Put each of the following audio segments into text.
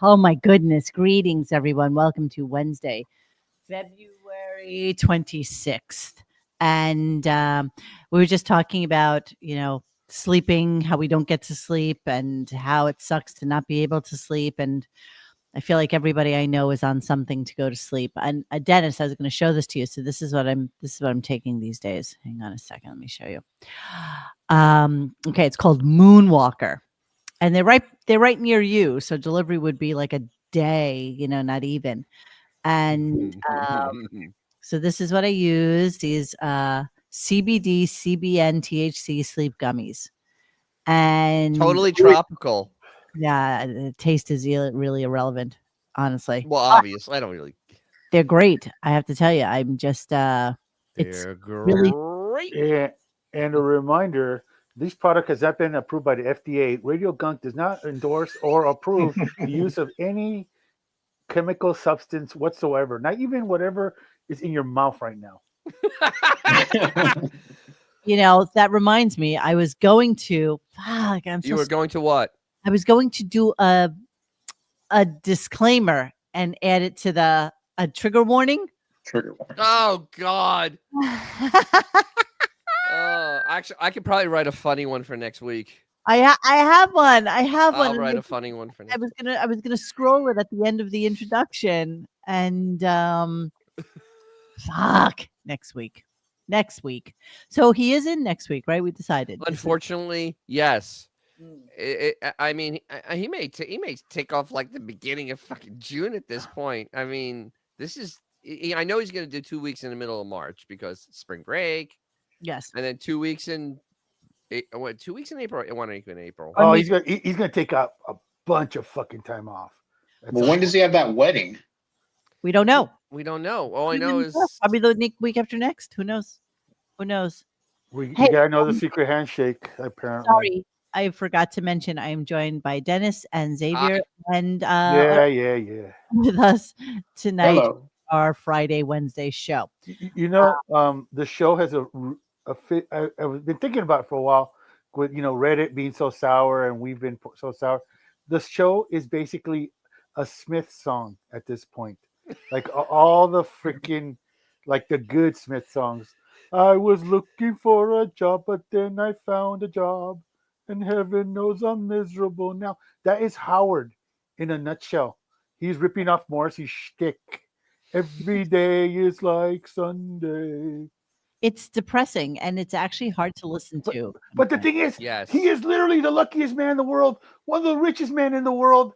Oh my goodness. Greetings, everyone. Welcome to Wednesday, February 26th. And we were just talking about, sleeping, how we don't get to sleep and how it sucks to not be able to sleep. And I feel like everybody I know is on something to go to sleep. And Dennis, I was going to show this to you. So this is what I'm taking these days. Hang on a second. Let me show you. Okay. It's called Moonwalker. And they're right near you. So delivery would be like a day, not even. And so this is what I use. These CBD, CBN, THC sleep gummies. And totally tropical. yeah, the taste is really irrelevant, honestly. Well, obviously, I don't really. They're great. I have to tell you, I'm just it's They're really great. Yeah, and a reminder, this product has not been approved by the FDA. RadioGunk does not endorse or approve the use of any chemical substance whatsoever, not even whatever is in your mouth right now. that reminds me, I was going to You were going to what? I was going to do a disclaimer and add it to a trigger warning. Trigger warning. Oh God. Actually, I could probably write a funny one for next week. I have one. I'll write a funny one for next week. I was gonna scroll it at the end of the introduction and next week. So he is in next week, right? We decided. Unfortunately, yes. I mean, he may take off like the beginning of fucking June at this point. I mean, this is. I know he's going to do 2 weeks in the middle of March because spring break. Yes, and then 2 weeks in. 2 weeks in April? 1 week in April. Oh, he's gonna take a bunch of fucking time off. Well, when does he have that wedding? we don't know. We don't know. All I know is probably the week after next. Who knows? We gotta know the secret handshake. Apparently, Sorry, I forgot to mention I am joined by Dennis and Xavier, and yeah, with us tonight. Hello. Our Friday, Wednesday show. The show has I've been thinking about it for a while with, Reddit being so sour and we've been so sour. The show is basically a Smith song at this point. Like all the freaking, like the good Smith songs. I was looking for a job, but then I found a job and heaven knows I'm miserable now. That is Howard in a nutshell. He's ripping off Morrissey's shtick. Every day is like Sunday. It's depressing and it's actually hard to listen to. But the thing is, yes. He is literally the luckiest man in the world, one of the richest men in the world,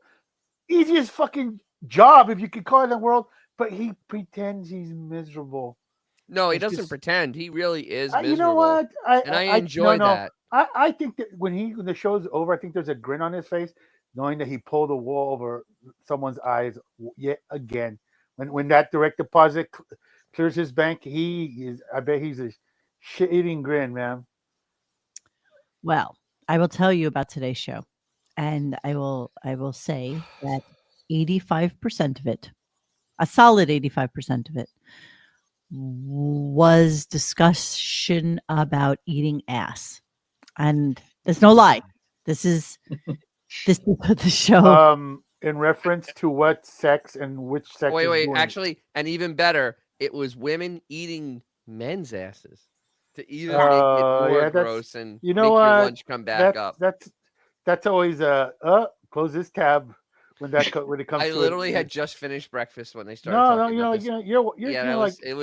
easiest fucking job, if you could call it the world, but he pretends he's miserable. No, he doesn't pretend. He really is miserable. You know what? I enjoy that. I think that when the show's over, I think there's a grin on his face, knowing that he pulled a wool over someone's eyes yet again. When that direct deposit clears his bank, I bet he's a shit-eating grin, man. Well, I will tell you about today's show, and I will say that 85% of it, a solid 85% of it, was discussion about eating ass, and there's no lie. This is the show. In reference to what sex and which sex? Wait. Actually, and even better, it was women eating men's asses to even make it more gross and make your lunch come back up. That's always close this tab when it comes. I to literally had just finished breakfast when they started. It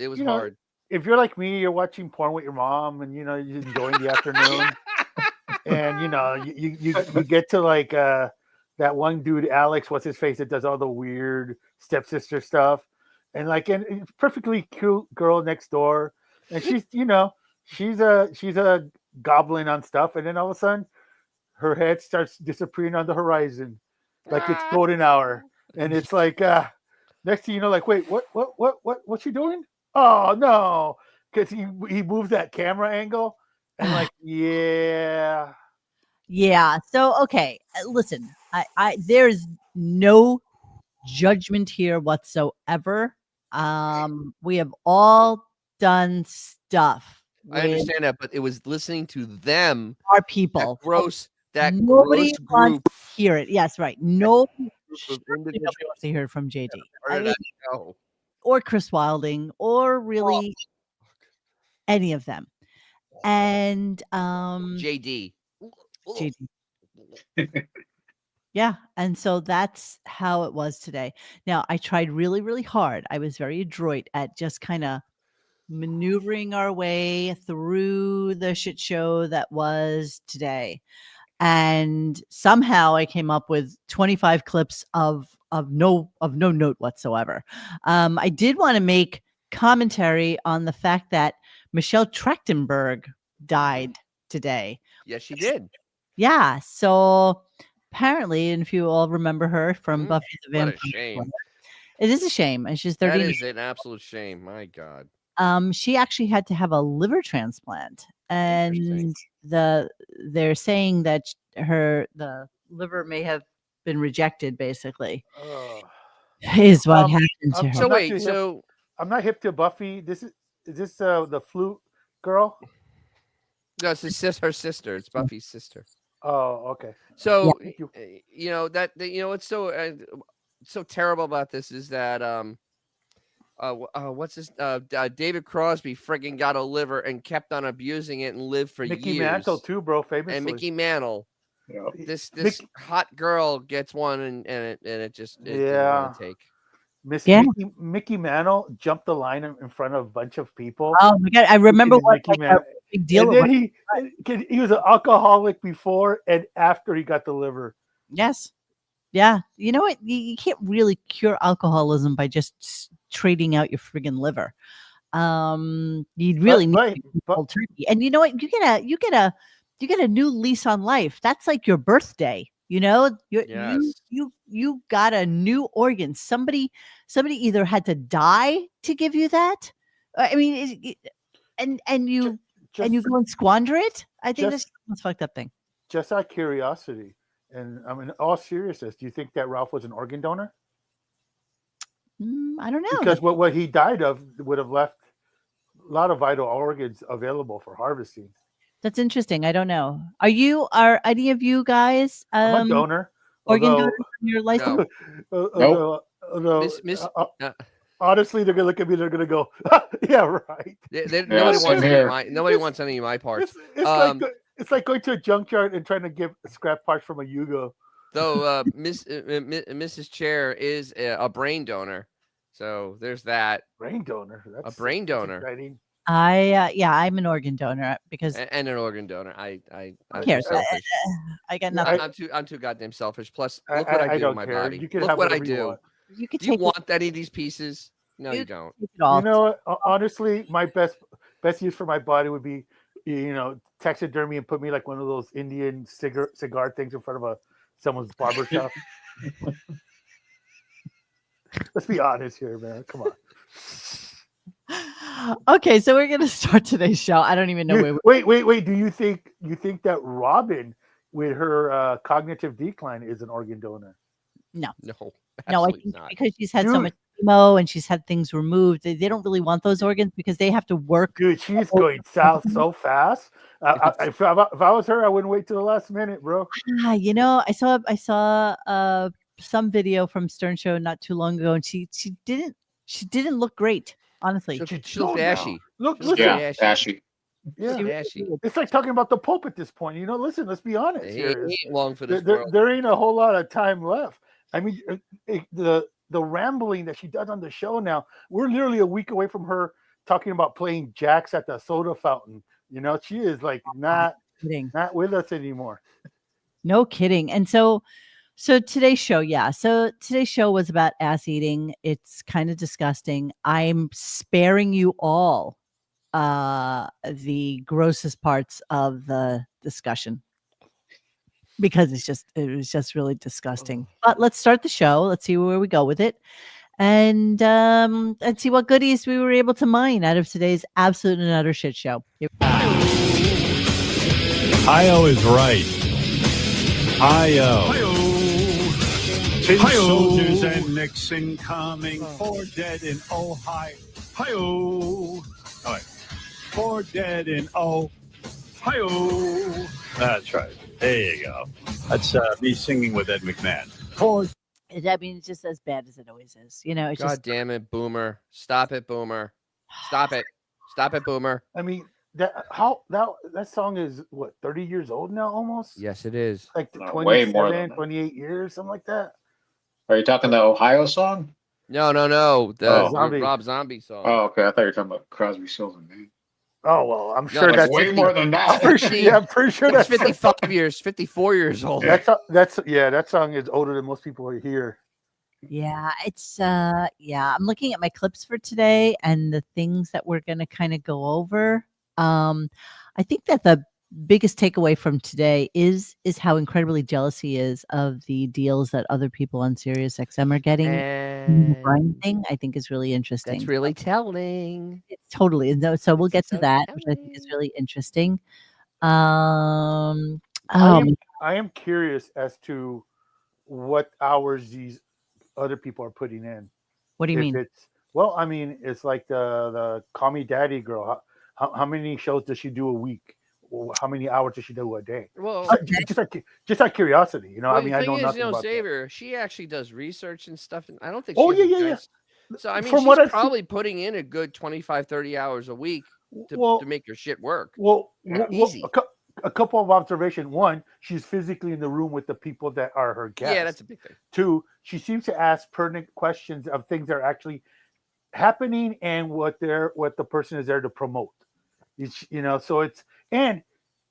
was hard. If you're like me, you're watching porn with your mom, and you're enjoying the afternoon, and you get to like that one dude, Alex, what's his face, that does all the weird stepsister stuff, and perfectly cute girl next door, and she's a goblin on stuff, and then all of a sudden her head starts disappearing on the horizon, like it's golden hour, and it's like next thing you know, like, wait, what's she doing? Oh no, because he moves that camera angle, and like, yeah. So okay, listen, I there's no judgment here whatsoever. We have all done stuff. I understand that, but it was listening to them. Our people. that Nobody gross wants group to hear it. Yes, right. Nobody of nobody individuals. wants to hear it from JD. Where I did mean, I go? or Chris Wilding, or really any of them. And JD. JD. Yeah, and so that's how it was today. Now, I tried really, really hard. I was very adroit at just kind of maneuvering our way through the shit show that was today. And somehow I came up with 25 clips of no note whatsoever. I did want to make commentary on the fact that Michelle Trachtenberg died today. Yes, she did. Yeah, so apparently, and if you all remember her from Mm, Buffy the what a Vampire shame. Slayer, it is a shame, and she's That 39. is an absolute shame. My God. She actually had to have a liver transplant, Interesting. and they're saying that the liver may have been rejected. Basically, Oh. is what Um, happened to her. So I'm not wait, too hip. so I'm not hip to Buffy. Is this the flute girl? no, it's her sister. It's Buffy's sister. Oh, okay. So Thank you. you know what's so terrible about this is that what's his David Crosby friggin' got a liver and kept on abusing it and lived for Mickey years. Mantle too, bro. Famously. And Mickey Mantle, Yeah. this Mickey- hot girl gets one and it didn't Yeah. want to take. Yeah. Mickey Mantle jumped the line in front of a bunch of people. Oh my god, I remember And what Mickey a Mantle. big deal. And then he was an alcoholic before and after he got the liver. Yes. Yeah. You know what? You can't really cure alcoholism by just trading out your friggin' liver. You really need cold turkey. And you know what? You get a new lease on life. That's like your birthday. You know, Yes. you got a new organ. Somebody either had to die to give you that. I mean, and you go and squander it. I think that's the most fucked up thing. Just out of curiosity, and I mean, all seriousness, do you think that Ralph was an organ donor? I don't know. Because what he died of would have left a lot of vital organs available for harvesting. That's interesting. I don't know. Are any of you guys I'm a donor. organ Although, donors on your license? although, Miss, honestly, they're gonna look at me. They're gonna go, "Yeah, right." Nobody wants any of my parts. It's like going to a junkyard and trying to get scrap parts from a Yugo. Though Mrs. Chair is a brain donor, so there's that. Brain donor. That's exciting. I'm an organ donor because and an organ donor. I'm cares? selfish. I got nothing. I'm too goddamn selfish. Plus, look what I do with my body. You can look have what I whatever do. you want. Do you want any of these pieces? No, you don't. You know, honestly, my best use for my body would be, taxidermy and put me like one of those Indian cigar things in front of someone's barber shop. Let's be honest here, man. Come on. Okay, so we're gonna start today's show. I don't even know. Wait. Do you think that Robin, with her cognitive decline, is an organ donor? No. No, I think not. Because she's had so much chemo and she's had things removed. They don't really want those organs because they have to work. Dude, she's going south so fast. If I was her, I wouldn't wait till the last minute, bro. I saw some video from Stern Show not too long ago, and she didn't look great. Honestly, she looked ashy. Ashy. Yeah, it's like talking about the Pope at this point. Listen, let's be honest. He ain't long for this world. There ain't a whole lot of time left. I mean, the rambling that she does on the show now, we're literally a week away from her talking about playing jacks at the soda fountain. She is like not with us anymore. No kidding. And so today's show, So today's show was about ass eating. It's kind of disgusting. I'm sparing you all the grossest parts of the discussion because it was just really disgusting. But let's start the show. Let's see where we go with it. And see what goodies we were able to mine out of today's absolute and utter shit show. Io is right. Io. Tin soldiers and Nixon coming. 4 dead in Ohio. Hi-yo. All right. 4 dead in Ohio. That's right. There you go. That's me singing with Ed McMahon. For I mean, it's just as bad as it always is. You know, it's God just damn it, Boomer! Stop it, Boomer! Stop it! Stop it, Boomer! I mean, that song is what, 30 years old now almost? Yes, it is. Like No, way more 27, than that. 28 years, something like that. Are you talking the Ohio song? No. The Oh. Zombie. Rob Zombie song. Oh, okay. I thought you were talking about Crosby, Stills and Nash. Oh well, I'm No, sure that's that's way 50 more than that. I'm pretty sure That's that's 55 years, 54 years old. that song is older than most people here. yeah, it's yeah. I'm looking at my clips for today and the things that we're gonna kind of go over. I think that the biggest takeaway from today is how incredibly jealous he is of the deals that other people on Sirius XM are getting. The Brian And thing I think is really interesting. that's really telling. It totally is. No, so we'll get to so that, which I think is telling. really interesting. I am curious as to what hours these other people are putting in. What do you mean? I mean, it's like the Call Me Daddy girl. How many shows does she do a week? How many hours does she do a day? Well, Just out of curiosity, you know. well, I mean, the I thing know is, nothing about that. Xavier, she actually does research and stuff, and I don't think. Oh, she has yeah, a yeah, guys- So I mean, From she's what I've probably putting in a good 25, 30 hours a week Well, to make your shit work. Easy. A couple of observations. One, she's physically in the room with the people that are her guests. Yeah, that's a big thing. Two, she seems to ask pertinent questions of things that are actually happening and what the person is there to promote. You know, so it's, and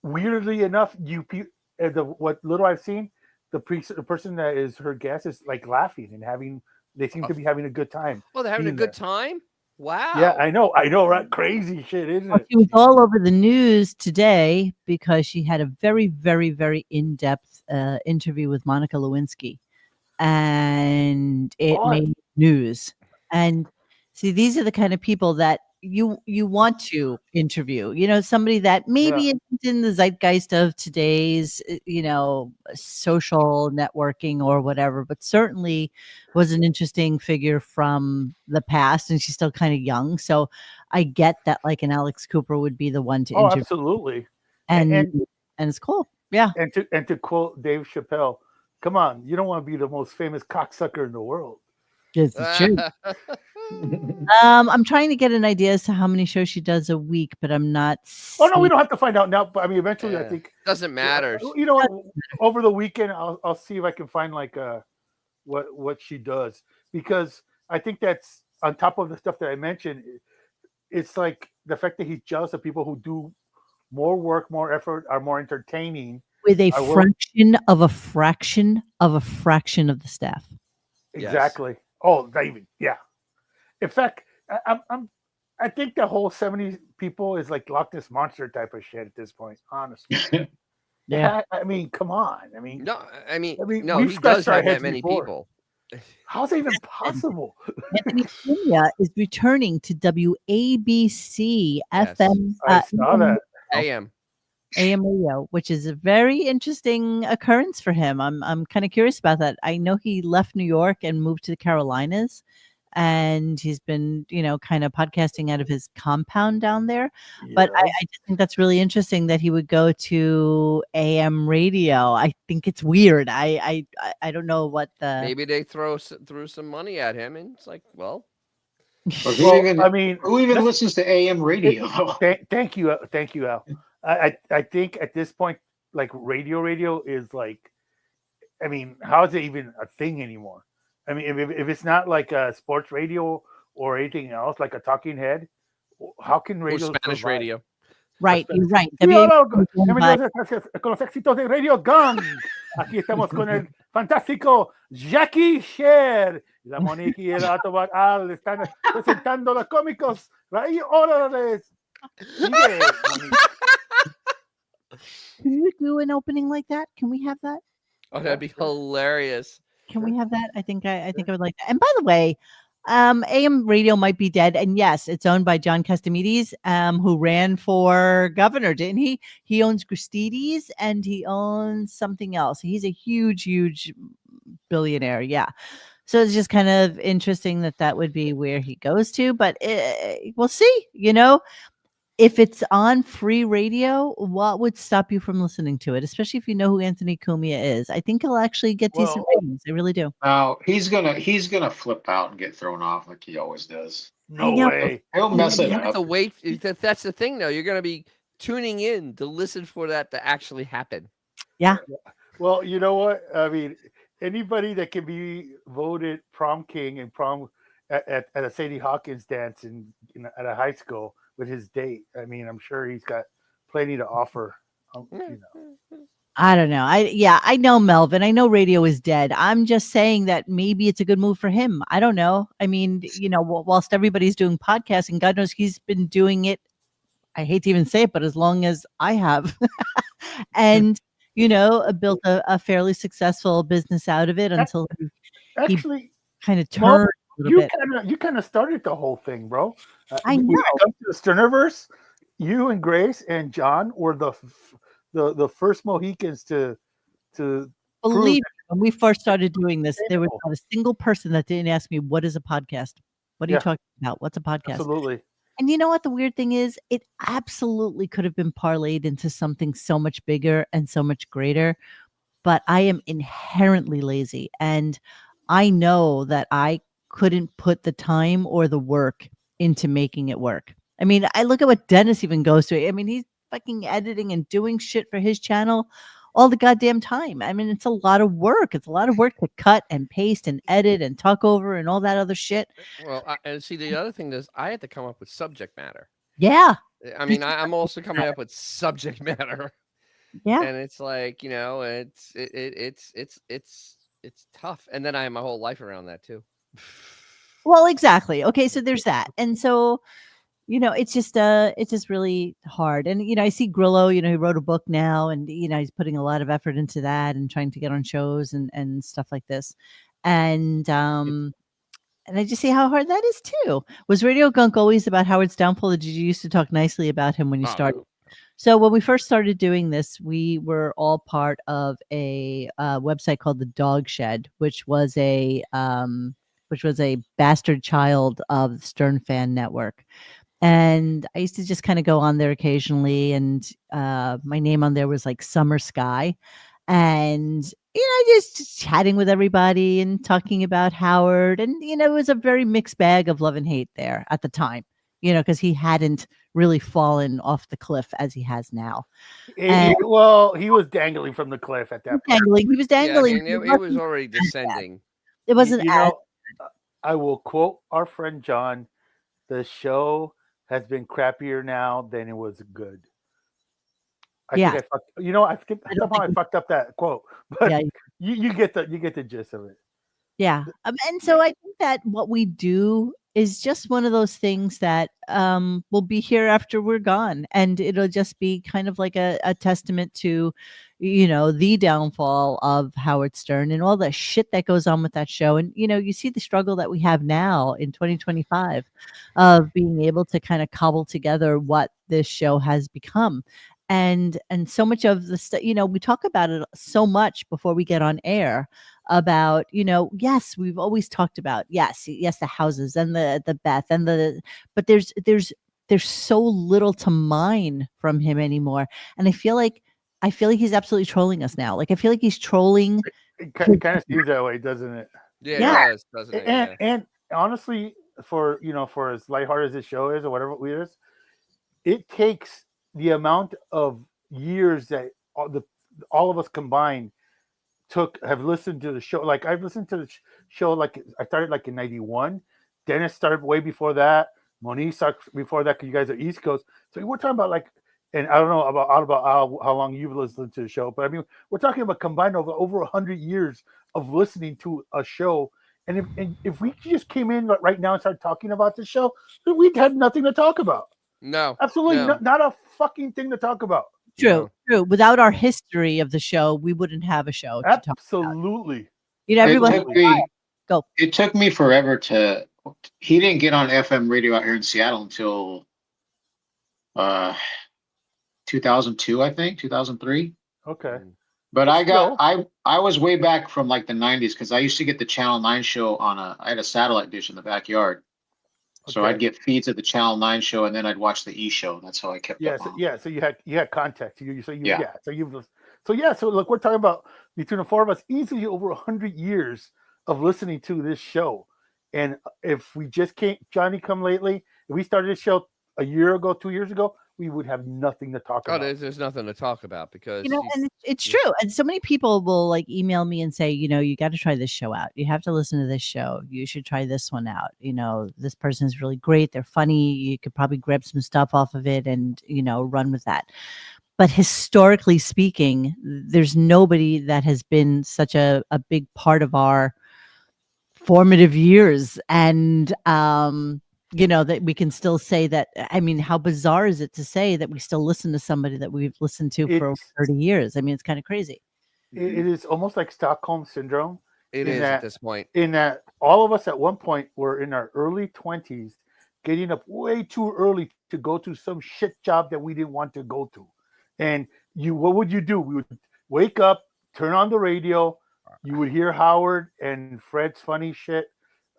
weirdly enough, what little I've seen, the person that is her guest is like laughing and they seem to be having a good time. Well, they're having a good time. Wow. Yeah, I know, right? Crazy shit, isn't it? She was all over the news today because she had a very, very, very in-depth interview with Monica Lewinsky, and it made news. And see, these are the kind of people that you want to interview. You know, somebody that maybe isn't in the zeitgeist of today's, social networking or whatever, but certainly was an interesting figure from the past, and she's still kind of young. So I get that, like, an Alex Cooper would be the one to interview. Absolutely. And it's cool. Yeah. And to quote Dave Chappelle, come on, you don't want to be the most famous cocksucker in the world. Yes, it's true. I'm trying to get an idea as to how many shows she does a week, but I'm not. Oh no, we don't have to find out now. But I mean, eventually, I think doesn't matter. You know, over the weekend, I'll see if I can find like what she does, because I think that's on top of the stuff that I mentioned. It's like the fact that he's jealous of people who do more work, more effort, are more entertaining with a fraction of a fraction of the staff. Exactly. Yes. Oh, David. Yeah. In fact, I think the whole 70 people is like Loch Ness Monster type of shit at this point, honestly. Yeah. I mean, come on. I mean, no, he does have that many people. How's that even possible? Anthony Cumia is returning to WABC FM. I saw that. AM radio, which is a very interesting occurrence for him. I'm kind of curious about that. I know he left New York and moved to the Carolinas, and he's been, kind of podcasting out of his compound down there. Yes. But I just think that's really interesting that he would go to AM radio. I think it's weird. I don't know what maybe they threw some money at him, and it's like, well. Who even listens to AM radio? Thank you, Al. I think at this point, like radio is like, I mean, how is it even a thing anymore? I mean, if it's not like a sports radio or anything else, like a talking head, how can radio? Or Spanish radio. Right, you're right. Con los éxitos de RadioGunk. Aquí estamos con el fantástico Jackie Sher. La Monique y el Autobot Al están presentando los cómicos. Órale. Can you do an opening like that? Can we have that? Oh, that'd be hilarious. Can we have that? I think I would like that. And by the way, AM radio might be dead. And yes, it's owned by John Castimedes, who ran for governor, didn't he? He owns Gristedes and he owns something else. He's a huge billionaire. Yeah. So it's just kind of interesting that would be where he goes to, but we'll see, if it's on free radio, what would stop you from listening to it? Especially if you know who Anthony Cumia is. I think he'll actually get decent ratings. I really do. Now he's gonna flip out and get thrown off like he always does. No know. way. He'll mess You it have up. to wait. That's the thing, though. You're going to be tuning in to listen for that to actually happen. Yeah. Well, you know what? I mean, anybody that can be voted prom king and prom at a Sadie Hawkins dance at a high school with his date. I mean, I'm sure he's got plenty to offer. You know. I don't know. I know Melvin. I know radio is dead. I'm just saying that maybe it's a good move for him. I don't know. I mean, whilst everybody's doing podcasting, God knows he's been doing it. I hate to even say it, but as long as I have, and built a fairly successful business out of it until he Actually, kind of turned a little bit. You kind of started the whole thing, bro. I know. When it comes to the Sterniverse, you and Grace and John were the first Mohicans to Believe me, when we first started doing this, there was not a single person that didn't ask me, "What is a podcast? What are you talking about? What's a podcast?" Absolutely. And you know what the weird thing is? It absolutely could have been parlayed into something so much bigger and so much greater, but I am inherently lazy, and I know that I couldn't put the time or the work into making it work. I mean, I look at what Dennis even goes to. I mean, he's fucking editing and doing shit for his channel all the goddamn time. I mean, it's a lot of work. It's a lot of work to cut and paste and edit and talk over and all that other shit. Well, and see, the other thing is I had to come up with subject matter. Yeah. I mean, I'm also coming up with subject matter. Yeah. And it's like, it's tough. And then I have my whole life around that too. Well, exactly. Okay, so there's that. And so, it's just really hard. And I see Grillo, he wrote a book now, and he's putting a lot of effort into that and trying to get on shows and stuff like this. And I just see how hard that is too. Was Radio Gunk always about Howard's downfall, or did you used to talk nicely about him when you started? No. So when we first started doing this, we were all part of a website called the Dog Shed, which was a bastard child of the Stern Fan Network. And I used to just kind of go on there occasionally, and my name on there was like Summer Sky, and just chatting with everybody and talking about Howard, and it was a very mixed bag of love and hate there at the time, because he hadn't really fallen off the cliff as he has now. Well, he was dangling from the cliff at that point. He was dangling. Yeah, I mean, it was already descending. It wasn't. I will quote our friend John: "The show has been crappier now than it was good." I think I fucked up that quote, but Yeah. you get the gist of it. Yeah. And so I think that what we do is just one of those things that will be here after we're gone. And it'll just be kind of like a testament to, the downfall of Howard Stern and all the shit that goes on with that show. And, you see the struggle that we have now in 2025 of being able to kind of cobble together what this show has become. And so much of the stuff, we talk about it so much before we get on air about, yes, we've always talked about, yes, the houses and the Beth and but there's so little to mine from him anymore. And I feel like he's absolutely trolling us now. Like, I feel like he's trolling. It kind of seems that way, doesn't it? Yeah, it does, doesn't it? And honestly, for as lighthearted as this show is or whatever it is, it takes the amount of years that all of us combined have listened to the show. Like, I've listened to the show, like I started like in 91. Dennis started way before that. Monique started before that, because you guys are East Coast. So we're talking about like, and I don't know about how long you've listened to the show, but I mean, we're talking about combined over 100 years of listening to a show. And if we just came in right now and started talking about the show, we'd have nothing to talk about. No, absolutely not a fucking thing to talk about. True. Without our history of the show, we wouldn't have a show. Absolutely. Everyone. Go. It took me forever he didn't get on FM radio out here in Seattle until 2002, I think, 2003. Okay. But I was way back from like the 90s, because I used to get the Channel 9 show I had a satellite dish in the backyard. So I'd get feeds of the Channel 9 show, and then I'd watch the E show. That's how I kept up on. So you had context. Yeah. So look, we're talking about between the four of us, easily over 100 years of listening to this show. And if we just can't Johnny come lately, if we started this show a year ago, 2 years ago, we would have nothing to talk Oh, about. there's nothing to talk about because and it's true. And so many people will like email me and say, you got to try this show out. You have to listen to this show. You should try this one out. This person is really great. They're funny. You could probably grab some stuff off of it and, run with that. But historically speaking, there's nobody that has been such a big part of our formative years. And, that we can still say that. I mean, how bizarre is it to say that we still listen to somebody that we've listened to for over 30 years? I mean, it's kind of crazy. It is almost like Stockholm syndrome. It is at this point. In that all of us at one point were in our early 20s, getting up way too early to go to some shit job that we didn't want to go to. And what would you do? We would wake up, turn on the radio. You would hear Howard and Fred's funny shit,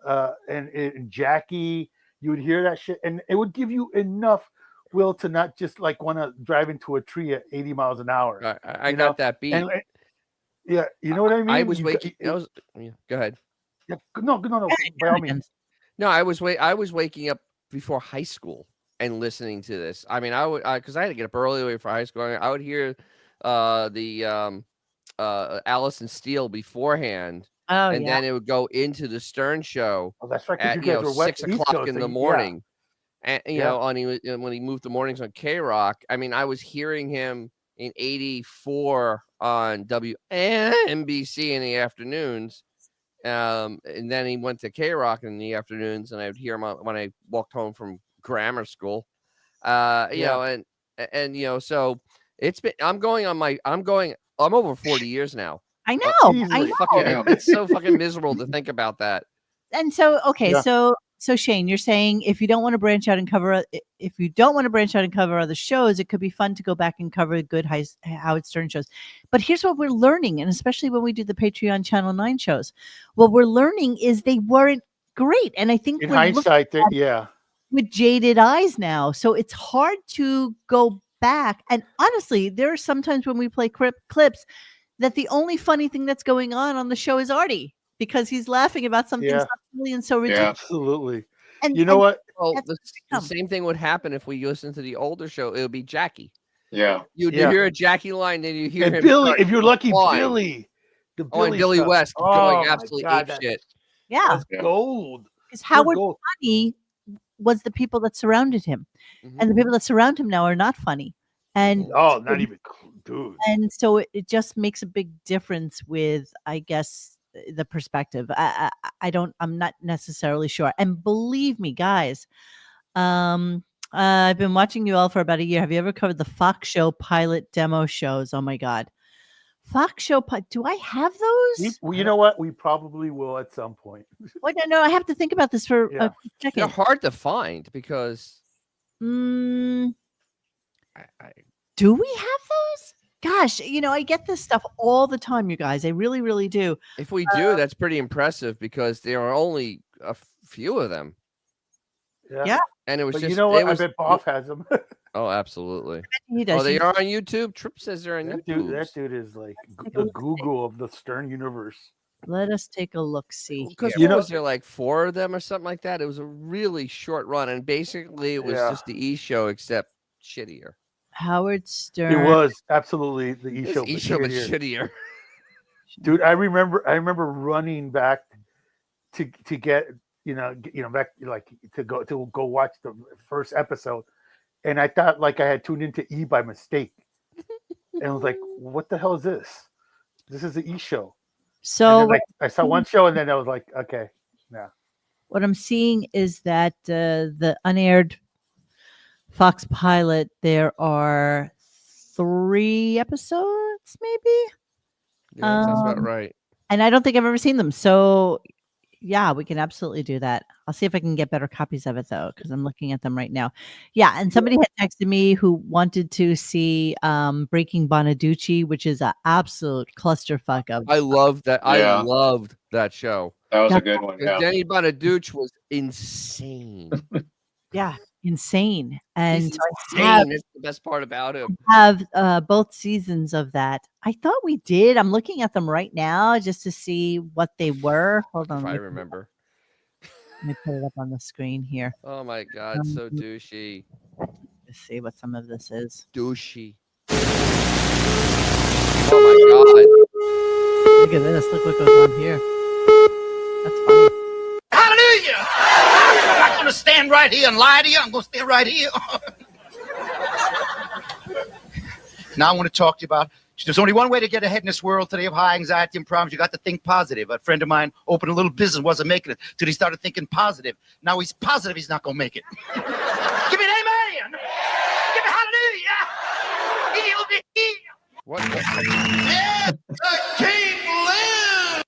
and Jackie. You would hear that shit, and it would give you enough will to not just like want to drive into a tree at 80 miles an hour. I got that beat. And, yeah, you know what I mean. I was waking. Go ahead. Yeah, no. By all means. No, I was waking up before high school and listening to this. I mean, because I had to get up early for high school. I would hear the Allison Steele beforehand. Oh, and then it would go into the Stern show. Oh, that's right. At 6 o'clock in the morning, and when he moved the mornings on K-Rock. I mean, I was hearing him in '84 on WNBC in the afternoons, and then he went to K-Rock in the afternoons, and I would hear him when I walked home from grammar school. So it's been. I'm over 40 years now. I know. It's so fucking miserable to think about that. And so, okay, so Shane, you're saying if you don't want to branch out and cover other shows, it could be fun to go back and cover good Howard Stern shows. But here's what we're learning, and especially when we do the Patreon Channel 9 shows, what we're learning is they weren't great. And I think in hindsight, with jaded eyes now, so it's hard to go back. And honestly, there are sometimes when we play clips that the only funny thing that's going on the show is Artie, because he's laughing about something so silly and so ridiculous. Yeah, absolutely. And you know what? Well, the same thing would happen if we listen to the older show. It would be Jackie. Yeah. You hear a Jackie line, then you hear him. Billy, if you're lucky, Billy. And Billy West going absolutely ape shit. Yeah. That's gold. Because Howard funny was the people that surrounded him. Mm-hmm. And the people that surround him now are not funny. And not even dude. And so it just makes a big difference with, I guess, the perspective. I'm not necessarily sure. And believe me, guys, I've been watching you all for about a year. Have you ever covered the Fox Show pilot demo shows? Oh my God. Fox Show, do I have those? You know what? We probably will at some point. Wait, no, I have to think about this for a second. They're hard to find because... Do we have those? Gosh, I get this stuff all the time, you guys. I really, really do. If we do, that's pretty impressive because there are only a few of them. Yeah. And it was just... I bet Boff has them. Oh, absolutely. He does. They are on YouTube? Trip says they're on YouTube. That dude is like the Google of the Stern universe. Let us take a look. See, because was there like 4 of them or something like that? It was a really short run, and basically it was just the E show except shittier. Howard Stern. It was absolutely the E show, but shittier. Dude, I remember running back to get back like to go watch the first episode, and I thought like I had tuned into E by mistake, and I was like, "What the hell is this? This is the E show." So I saw one show, and then I was like, "Okay, yeah." What I'm seeing is that the unaired Fox pilot, there are 3 episodes, maybe. Yeah, sounds about right. And I don't think I've ever seen them. So Yeah, we can absolutely do that. I'll see if I can get better copies of it though, because I'm looking at them right now. Yeah, and somebody had texted me who wanted to see Breaking Bonaducci, which is an absolute clusterfuck of. I love that. I Yeah. loved that show. That was Yeah. a good one. Because Yeah. Denny Bonaduce was insane. Yeah, insane. And He's so I have insane. That's the best part about him. both seasons of that. I thought we did. I'm looking at them right now just to see what they were. Hold on. If I Let remember. me put it up on the screen here. Oh my God, so douchey. Let's see what some of this is. Douchey. Oh my God. Look at this. Look what goes on here. That's funny. Hallelujah! I'm not going to stand right here and lie to you. I'm going to stand right here. Now I want to talk to you about, there's only one way to get ahead in this world today of high anxiety and problems. You got to think positive. A friend of mine opened a little business, wasn't making it, till he started thinking positive. Now he's positive he's not going to make it. Give me an amen. Give me hallelujah. He'll be healed. What the Let the king live.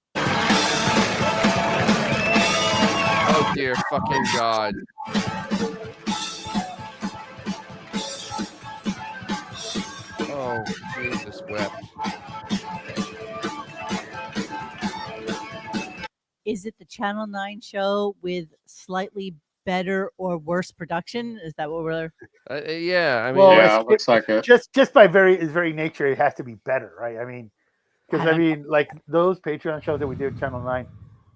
Oh dear fucking God. Oh, Jesus wept. Is it the Channel 9 show with slightly better or worse production? Is that what we're Yeah, I mean, Well, Yeah, it looks like it. just by its very nature, it has to be better, right? I mean, because I I don't mean, like those Patreon shows that we did at Channel 9,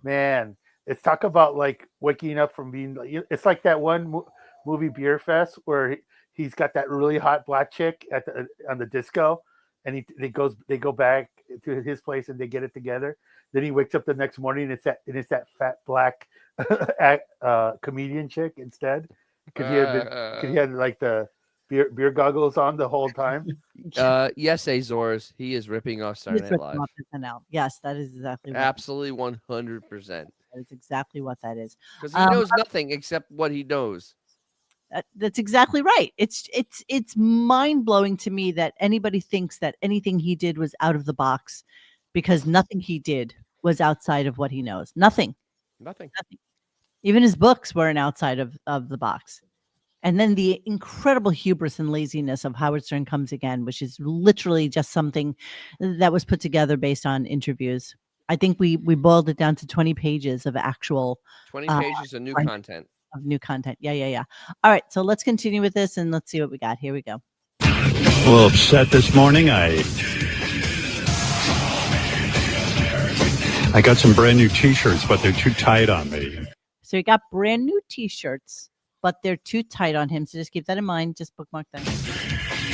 man, it's talk about like waking up from being. It's like that one movie Beer Fest where he's got that really hot black chick at on the disco, and they go back to his place and they get it together. Then he wakes up the next morning and it's that fat black comedian chick instead because he had like the beer goggles on the whole time. yes, Azores, he is ripping off Saturday Night Live. SNL. Yes, that is exactly what Absolutely 100%. that is exactly what that is. Because he knows nothing except what he knows. That's exactly right. It's mind blowing to me that anybody thinks that anything he did was out of the box, because nothing he did was outside of what he knows. Nothing. Nothing. Even his books weren't outside of the box. And then the incredible hubris and laziness of Howard Stern Comes Again, which is literally just something that was put together based on interviews. I think we boiled it down to 20 pages of actual 20 pages of new content. Of new content. Yeah. All right, so let's continue with this and let's see what we got. Here we go. A little upset this morning. I got some brand new T-shirts, but they're too tight on me. So he got brand new T-shirts, but they're too tight on him. So just keep that in mind. Just bookmark them.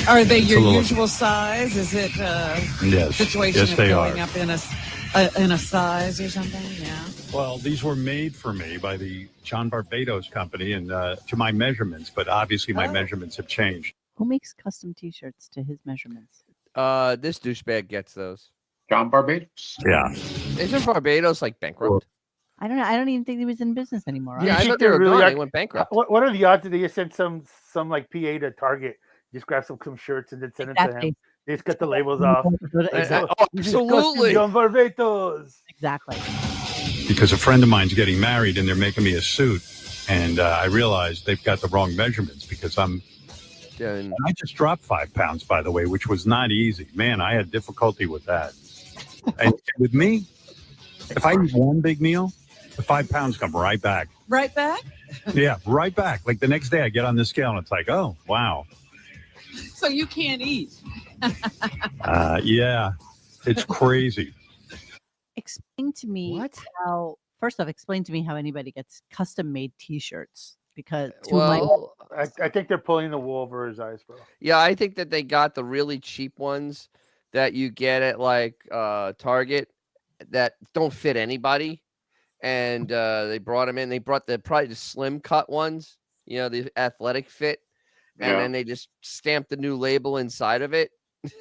Are they your usual size? Is it Yes. situation Yes, of they going are. up in a size or something? Yeah. Well, these were made for me by the John Barbados company and to my measurements, but obviously my measurements have changed. Who makes custom T-shirts to his measurements? This douchebag gets those. John Barbados. Yeah. Isn't Barbados like bankrupt? I don't know. I don't even think he was in business anymore. Yeah, I think thought they they were really gone. are- They went bankrupt. What are the odds that they just sent some like PA to Target, just grab some shirts and then send it to Exactly. him? They just cut the labels off. Exactly. Oh, This is custom absolutely. John Barbados. Exactly. Because a friend of mine's getting married and they're making me a suit. And I realized they've got the wrong measurements because I just dropped 5 pounds, by the way, which was not easy. Man, I had difficulty with that. And with me, if I eat one big meal, the 5 pounds come right back. Right back? Yeah, right back. Like the next day I get on the scale and it's like, oh, wow. So you can't eat. Yeah, it's crazy. Explain to me What? how. First off, explain to me how anybody gets custom-made T-shirts. Because Well, I think they're pulling the wool over his eyes, bro. yeah, I think that they got the really cheap ones that you get at like Target that don't fit anybody, and they brought them in. They brought probably the slim cut ones, the athletic fit, and then they just stamped the new label inside of it. does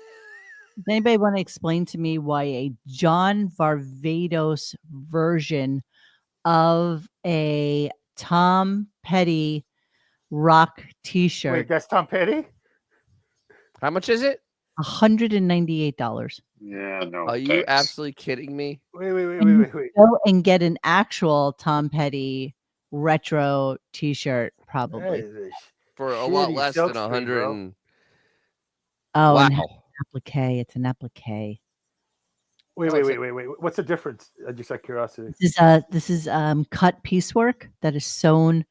anybody want to explain to me why a John Varvatos version of a Tom Petty rock T-shirt? Wait, that's Tom Petty? How much is it? $198. Yeah, no. Are you thanks. absolutely kidding me? Wait. Go and get an actual Tom Petty retro T-shirt, probably. Hey, this For a lot shitty less than silkscreen, 100 bro. and Oh, and wow. applique. It's an applique. Wait. Oh, it's What's the difference? Just out of curiosity. This is cut piecework that is sewn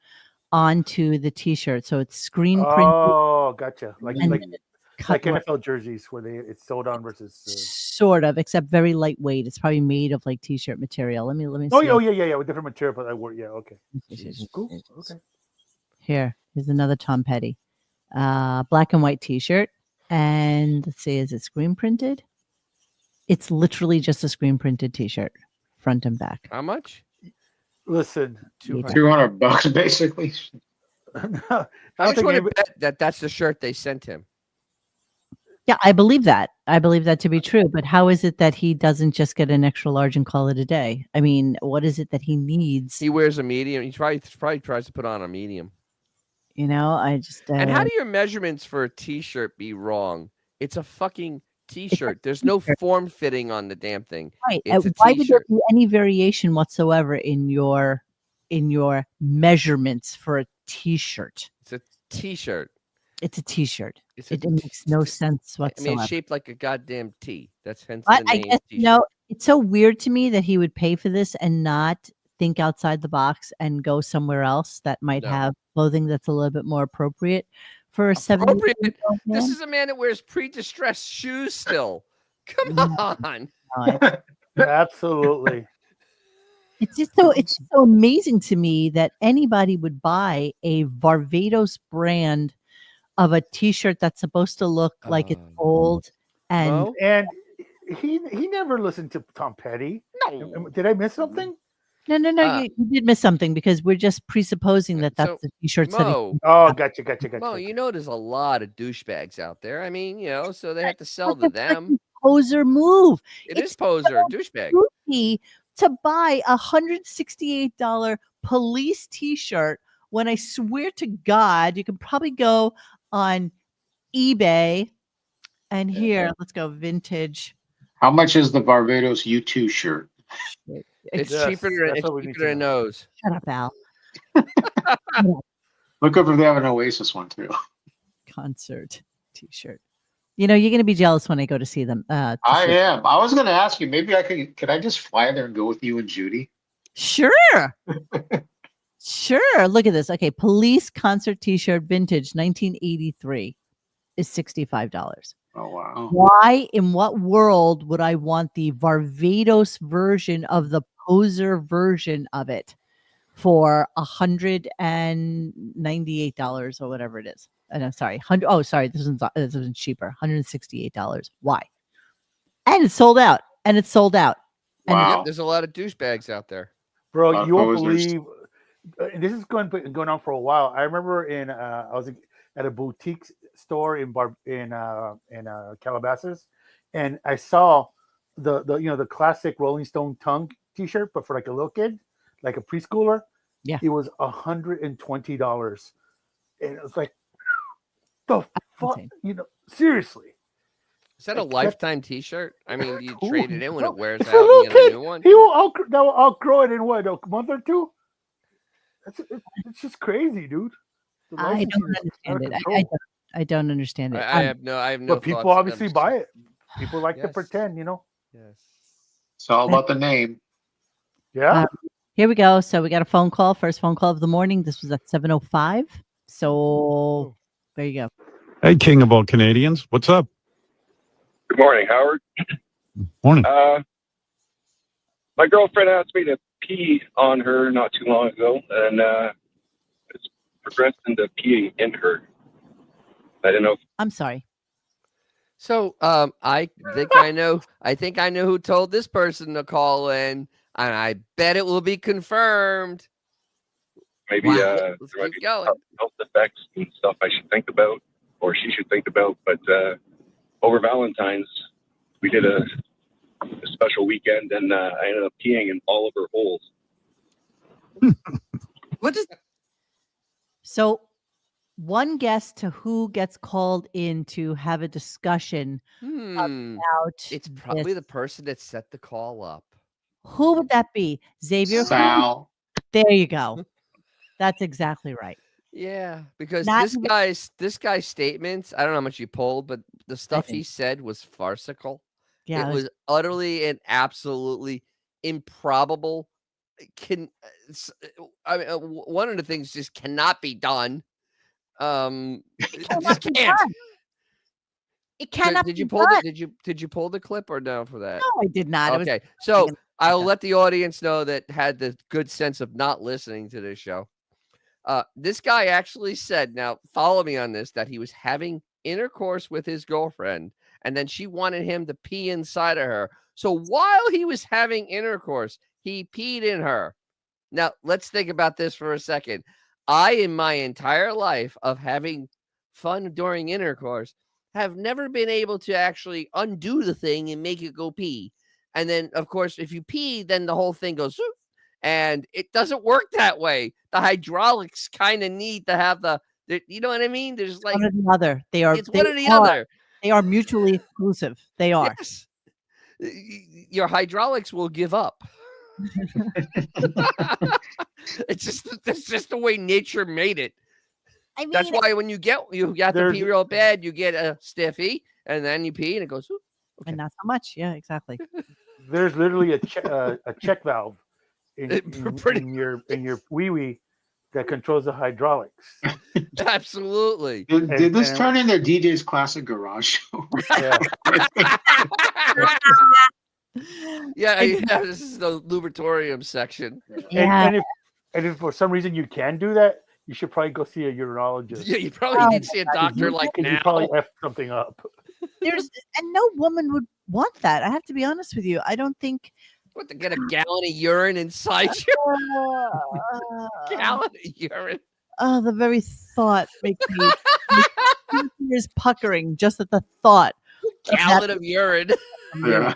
onto the T-shirt, so it's screen printed Oh, gotcha. Like and like then it's cut like work, NFL jerseys where it's sold on versus. sort of, except very lightweight. It's probably made of like T-shirt material. Let me Oh see. yeah, with different material, but I wore. Yeah, okay. Cool. Okay. Here's another Tom Petty, black and white T-shirt, and let's see, is it screen printed? It's literally just a screen printed T-shirt, front and back. How much? Listen, $200 basically. I I don't just think want to anybody, bet that's the shirt they sent him. Yeah, I believe that. I believe that to be true. But how is it that he doesn't just get an extra large and call it a day? I mean, what is it that he needs? He wears a medium. He probably tries to put on a medium. You know, I just. And how do your measurements for a T-shirt be wrong? It's a fucking T-shirt. There's no form fitting on the damn thing. Right. It's a Why would there T-shirt. be any variation whatsoever in your measurements for a T-shirt? It's a T-shirt. It's a T-shirt. It's It makes no sense I mean, whatsoever. it's shaped like a goddamn T. That's hence I the name. guess, T-shirt. it's so weird to me that he would pay for this and not think outside the box and go somewhere else that might No. have clothing that's a little bit more appropriate for a Appropriate. 70-year-old man. This is a man that wears pre-distressed shoes still. Come on. absolutely. It's just so amazing to me that anybody would buy a Barbados brand of a T-shirt that's supposed to look like it's old and Mo? And he never listened to Tom Petty. No. Did I miss something? no, you did miss something because we're just presupposing that that's So, the T-shirts that Mo, he. Oh, gotcha. Mo, you know there's a lot of douchebags out there. I mean, so they have to sell That's to a them. freaking poser move. It is It's poser, so douchebag. goofy to buy a $168 police T-shirt when I swear to God you can probably go on eBay and here let's go vintage. How much is the Barbados U2 shirt? It's Yes, cheaper than that's what we need to than know. nose. Shut up, Al. Look up if they have an Oasis one too. Concert T-shirt. You're going to be jealous when I go to see them. I am. I was going to ask you, maybe could I just fly there and go with you and Judy? Sure. Sure. Look at this. Okay. Police concert T-shirt vintage 1983 is $65. Oh, wow. Why in what world would I want the Barbados version of the poser version of it for $198 or whatever it is? No, sorry. This one's cheaper. $168. Why? And it's sold out. And Wow. Yep, there's a lot of douchebags out there. Bro, you won't posers. believe this is going on for a while. I remember I was at a boutique store in Calabasas, and I saw the classic Rolling Stone tongue T-shirt, but for like a little kid, like a preschooler. Yeah, it was $120, and it was like, the fuck, seriously. Is that a lifetime T-shirt? I mean, you Cool. trade it in when No, it wears it's out for a little and you get a kid. new one? He will outgrow it in what, a month or two? It's just crazy, dude. The I licensing don't is out of understand it. control. I don't understand it. I have no. But people thoughts obviously buy it. People like to Yes. pretend, Yes. It's all about the name. Yeah. Here we go. So we got a phone call. First phone call of the morning. This was at 7:05. So there you go. Hey, King of all Canadians. What's up? Good morning, Howard. Morning. My girlfriend asked me to pee on her not too long ago, and it's progressed into peeing in her. I don't know if I'm sorry. So, I think I know. I think I know who told this person to call in, and I bet it will be confirmed. maybe Wow. there Let's might keep be going. health effects and stuff I should think about, or she should think about. But over Valentine's, we did a special weekend, and I ended up peeing in all of her holes. What is So one guess to who gets called in to have a discussion about It's probably this. the person that set the call up. Who would that be? Xavier? Sal. There you go. That's exactly right. Yeah, because Not this guy's statements, I don't know how much you pulled, but the stuff he said was farcical. Yeah, It was utterly and absolutely improbable. One of the things just cannot be done. It just can't. It cannot Did you be pull done. did you pull the clip or no for that? No, I did not. It was Okay, so I'll let the audience know that had the good sense of not listening to this show. This guy actually said, now follow me on this, that he was having intercourse with his girlfriend and then she wanted him to pee inside of her. So while he was having intercourse, he peed in her. Now, let's think about this for a second. In my entire life of having fun during intercourse, have never been able to actually undo the thing and make it go pee. And then, of course, if you pee, then the whole thing goes, zoop, and it doesn't work that way. The hydraulics kind of need to have you know what I mean? There's like one or the other. it's one or the other. They are mutually exclusive. They are. Yes. Your hydraulics will give up. That's just the way nature made it. I mean, that's why when you have to pee real bad, you get a stiffy, and then you pee and it goes. Okay. And not so much. Yeah, exactly. There's literally a check valve in your wee that controls the hydraulics. Absolutely. Did this turn into DJ's classic garage show? Yeah, this is the lubritorium section. Yeah. And if for some reason you can do that, you should probably go see a urologist. Yeah, you probably need to see a doctor like now. You probably F something up. And no woman would want that. I have to be honest with you. I don't think. What, to get a gallon of urine inside you? Gallon of urine. Oh, the very thought makes me is puckering just at the thought. Gallon of urine. Yeah.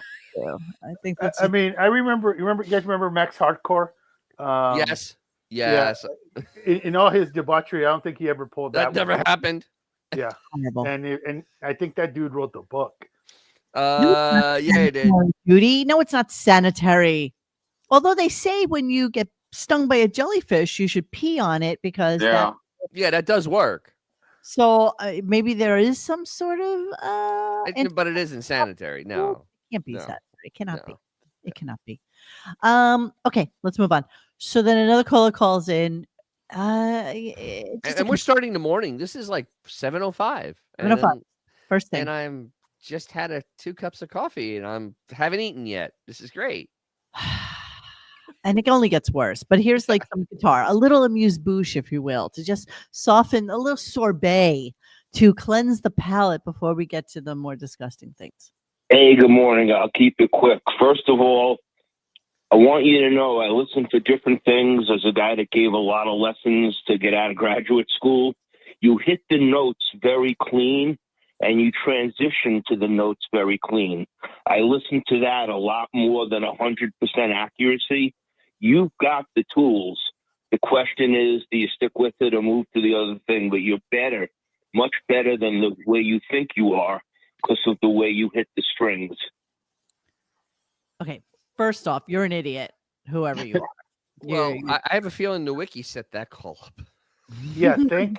I think that's. I mean, you guys remember Max Hardcore? Yes. Yes. Yeah. In all his debauchery, I don't think he ever pulled that. That never happened. Yeah. And I think that dude wrote the book. Yeah, he did. Judy, no, it's not sanitary. Although they say when you get stung by a jellyfish, you should pee on it because that does work. So maybe there is some sort of but it isn't sanitary. No, it can't be sanitary. It cannot be. It cannot be. Okay, let's move on. So then another caller calls in. And we're starting the morning. This is like 7:05. 7:05. First thing. And I'm just had 2 cups of coffee and I haven't eaten yet. This is great. And it only gets worse. But here's like some guitar, a little amuse-bouche, if you will, to just soften, a little sorbet to cleanse the palate before we get to the more disgusting things. Hey, good morning. I'll keep it quick. First of all, I want you to know I listen for different things. As a guy that gave a lot of lessons to get out of graduate school, you hit the notes very clean and you transition to the notes very clean. I listen to that a lot more than 100% accuracy. You've got the tools. The question is, do you stick with it or move to the other thing? But you're better, much better than the way you think you are because of the way you hit the strings. Okay, first off, you're an idiot, whoever you are. Well, I have a feeling the wiki set that call up. Yeah, think.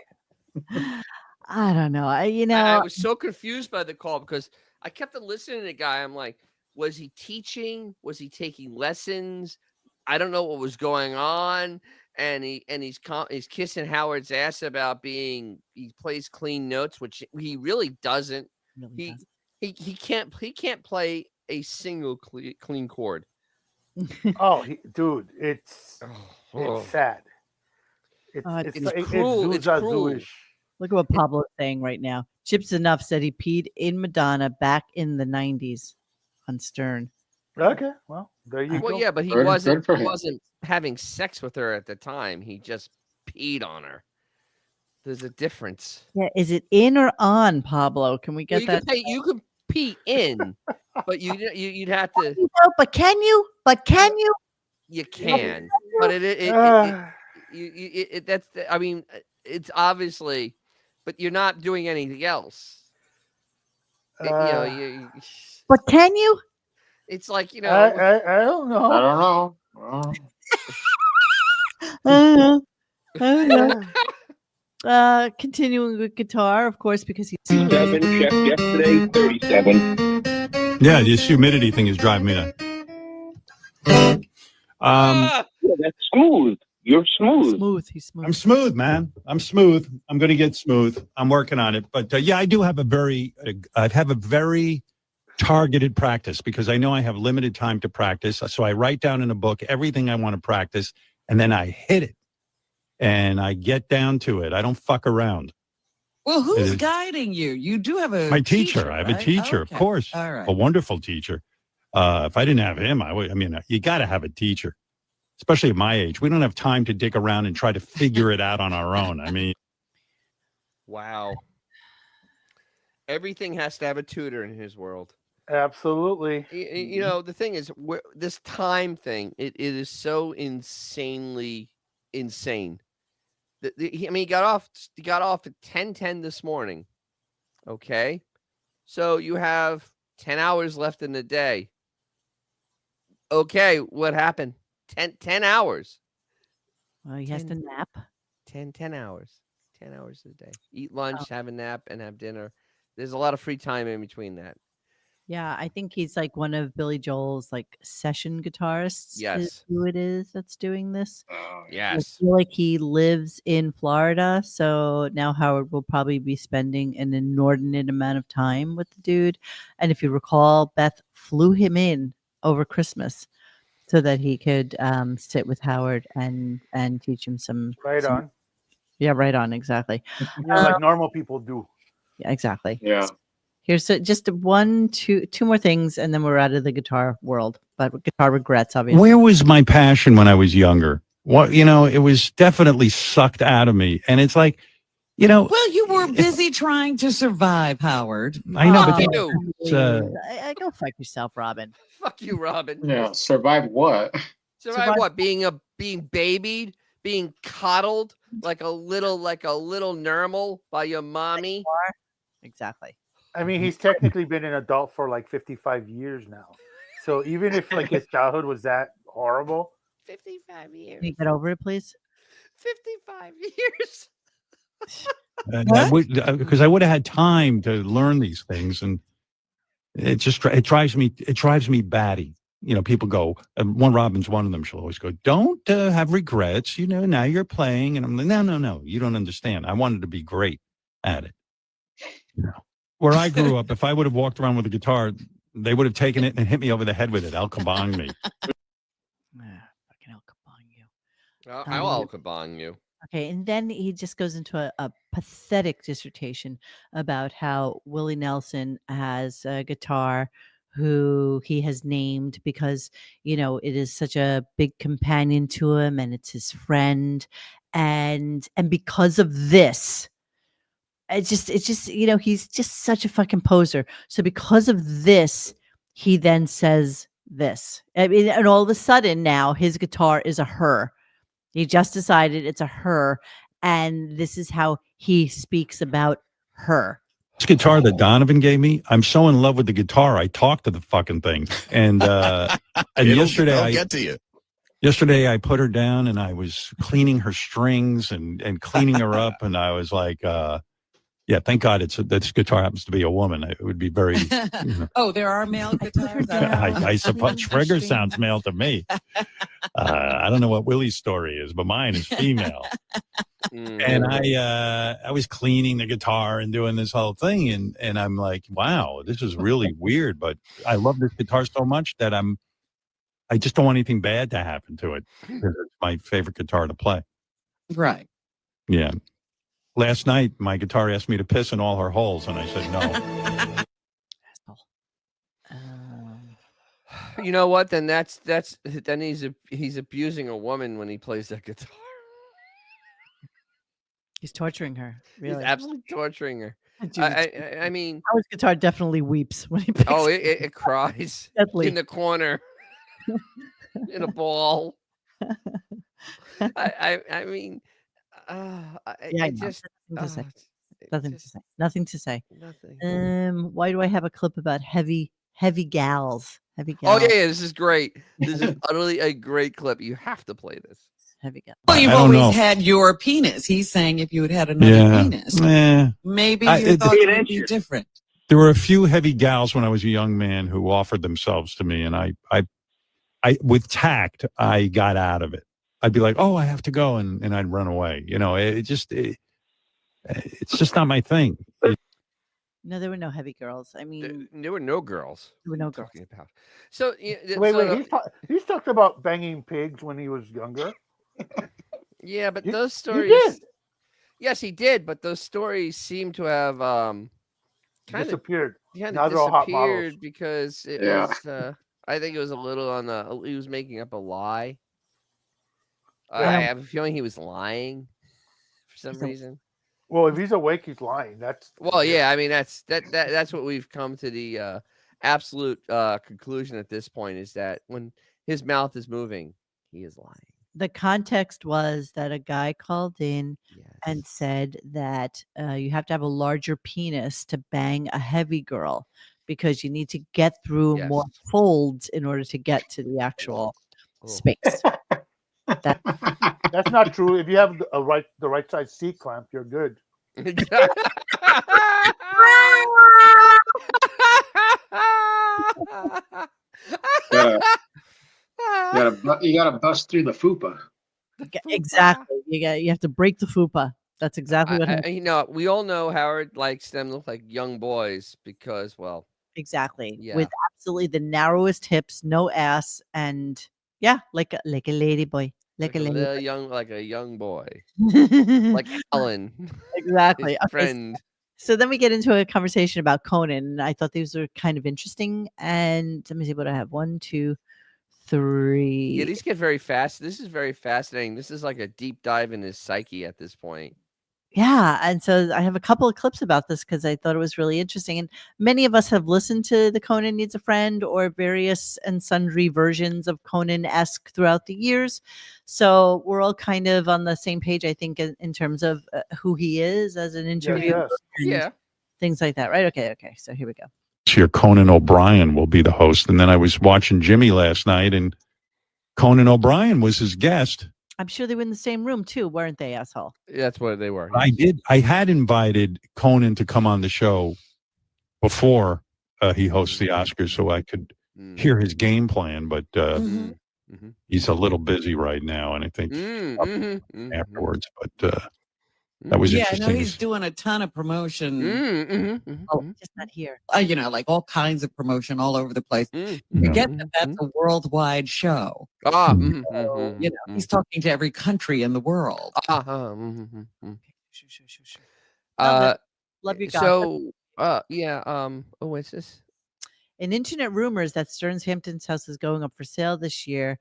I don't know. I was so confused by the call because I kept listening to the guy. I'm like, was he teaching? Was he taking lessons? I don't know what was going on. And he's kissing Howard's ass about he plays clean notes, which he really doesn't. He can't play a single clean chord. Dude, it's sad. It's cruel. It's cruel. Look at what Pablo's saying right now. Chips Enough said he peed in Madonna back in the 90s on Stern. Okay, well, there you go. Well, yeah, but he wasn't having sex with her at the time. He just peed on her. There's a difference. Yeah, is it in or on, Pablo? Can we get that? You can pee in, but you'd have to. But can you? You can, but that's. I mean, it's obviously but you're not doing anything else. But can you? It's like, I don't know. I don't know. Well, I don't know. Continuing with guitar, of course, because he's 7 checked yesterday, 37. Yeah, this humidity thing is driving me nuts. Yeah, that's smooth. You're smooth. smooth. He's smooth. I'm smooth, man. I'm smooth. I'm going to get smooth. I'm working on it. But yeah, I do have a very targeted practice because I know I have limited time to practice. So I write down in a book everything I want to practice, and then I hit it, and I get down to it. I don't fuck around. Well, who's guiding you? You do have my teacher. I have a teacher, of course. All right. A wonderful teacher. If I didn't have him, you got to have a teacher, especially at my age. We don't have time to dig around and try to figure it out on our own. I mean, wow. Everything has to have a tutor in his world. Absolutely. You know, the thing is, this time thing, it is so insanely insane. He got off at 10:10 this morning. Okay. So you have 10 hours left in the day. Okay, what happened? 10 hours. Well, he has to nap. 10 hours. 10 hours a day. Eat lunch, have a nap, and have dinner. There's a lot of free time in between that. Yeah, I think he's like one of Billy Joel's like session guitarists. Yes. Is who it is that's doing this. Yes. I feel like he lives in Florida, so now Howard will probably be spending an inordinate amount of time with the dude. And if you recall, Beth flew him in over Christmas so that he could sit with Howard and teach him some. Right on. Yeah, right on. Exactly. Like normal people do. Yeah, exactly. yeah. Here's just two more things, and then we're out of the guitar world. But guitar regrets, obviously. where was my passion when I was younger? What, it was definitely sucked out of me. And it's like, Well, you were busy trying to survive, Howard. I know, but I go fuck yourself, Robin. Fuck you, Robin. Yeah. Survive what? Survive what? Being babied, being coddled like a little normal by your mommy. Exactly. I mean, he's technically been an adult for like 55 years now. So even if like his childhood was that horrible, 55 years. Can you get over it, please? 55 years. Because I would have had time to learn these things, and it drives me batty. People go, one Robin's one of them. She'll always go, "Don't have regrets." Now you're playing, and I'm like, no, you don't understand. I wanted to be great at it. Where I grew up, if I would have walked around with a guitar, they would have taken it and hit me over the head with it. Al Kabong me. Fucking Al Kabong you. I'll Al Kabong you. Okay, and then he just goes into a pathetic dissertation about how Willie Nelson has a guitar who he has named because, it is such a big companion to him and it's his friend. And because of this, it's just, he's just such a fucking poser. So because of this, he then says this. I mean, and all of a sudden now his guitar is a her. He just decided it's a her, and this is how he speaks about her. This guitar that Donovan gave me, I'm so in love with the guitar. I talk to the fucking thing. And yesterday I'll get to you. Yesterday I put her down and I was cleaning her strings and cleaning her up, and I was like, yeah, thank God this guitar happens to be a woman. It would be very. Oh, there are male guitars. I suppose Trigger sounds male to me. I don't know what Willie's story is, but mine is female. And I was cleaning the guitar and doing this whole thing, and I'm like, wow, this is really weird. But I love this guitar so much that I just don't want anything bad to happen to it. It's my favorite guitar to play. Right. Yeah. Last night, my guitar asked me to piss in all her holes, and I said no. You know what? Then then he's abusing a woman when he plays that guitar. He's torturing her. Really. He's absolutely torturing her. I mean, Howard's guitar definitely weeps when he picks. Oh, it cries in the corner, in a ball. I mean. Nothing to say. Nothing to say. Nothing. Why do I have a clip about heavy gals? Heavy Oh gals. yeah, this is great. This is utterly a great clip. You have to play this. Heavy gals. Well, you've I don't always know. had your penis. He's saying if you had had another penis, maybe your thoughts would be different. There were a few heavy gals when I was a young man who offered themselves to me, and I with tact, I got out of it. I'd be like, "Oh, I have to go," and I'd run away. You know, it's just not my thing. No, there were no heavy girls. I mean, there were no girls. There were no girls. Talking about. So wait. He's talked about banging pigs when he was younger. Yeah, but those stories. He did. Yes, he did. But those stories seem to have kind disappeared. Of now they're all hot models. disappeared because it was. I think it was a little on. He was making up a lie. I have a feeling he was lying for some reason. Well, if he's awake, he's lying. Yeah. I mean, that's what we've come to the absolute conclusion at this point is that when his mouth is moving, he is lying. The context was that a guy called in and said that you have to have a larger penis to bang a heavy girl because you need to get through more folds in order to get to the actual space. That's not true. If you have the right size C clamp, you're good. You gotta bust through the fupa. Exactly. You have to break the fupa. That's exactly what happened. We all know Howard likes them to look like young boys because, well, exactly. Yeah. With absolutely the narrowest hips, no ass, and like a lady boy. Like a young boy. Like Alan. Exactly. His friend. So then we get into a conversation about Conan, and I thought these were kind of interesting. And let me see what I have. 1, 2, 3. Yeah, these get very fast. This is very fascinating. This is like a deep dive in his psyche at this point. Yeah, and so I have a couple of clips about this because I thought it was really interesting. And many of us have listened to the Conan Needs a Friend or various and sundry versions of Conan-esque throughout the years. So we're all kind of on the same page, I think, in terms of who he is as an interviewer. Yeah. Things like that, right? Okay. So here we go. Here, Conan O'Brien will be the host. And then I was watching Jimmy last night, and Conan O'Brien was his guest. I'm sure they were in the same room too, weren't they, asshole? Yeah, that's what they were. I had invited Conan to come on the show before he hosts the Oscars so I could hear his game plan, but he's a little busy right now, and I think afterwards. But that was interesting. I know he's doing a ton of promotion. Just not here. Like all kinds of promotion all over the place. Forget that that's a worldwide show. He's talking to every country in the world. Love you guys. So, what's this? In internet rumors that Stearns Hampton's house is going up for sale this year,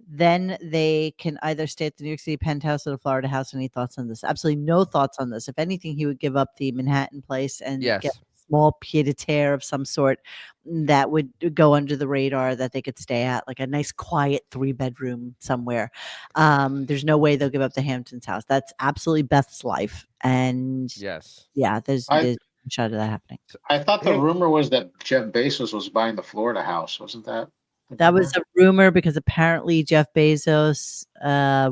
then they can either stay at the New York City penthouse or the Florida house. Any thoughts on this? Absolutely no thoughts on this. If anything, he would give up the Manhattan place and get a small pied-a-terre of some sort that would go under the radar that they could stay at, like a nice quiet 3-bedroom somewhere. There's no way they'll give up the Hamptons house. That's absolutely Beth's life. And there's a shot of that happening. I thought the rumor was that Jeff Bezos was buying the Florida house. Wasn't that? That was a rumor because apparently Jeff Bezos,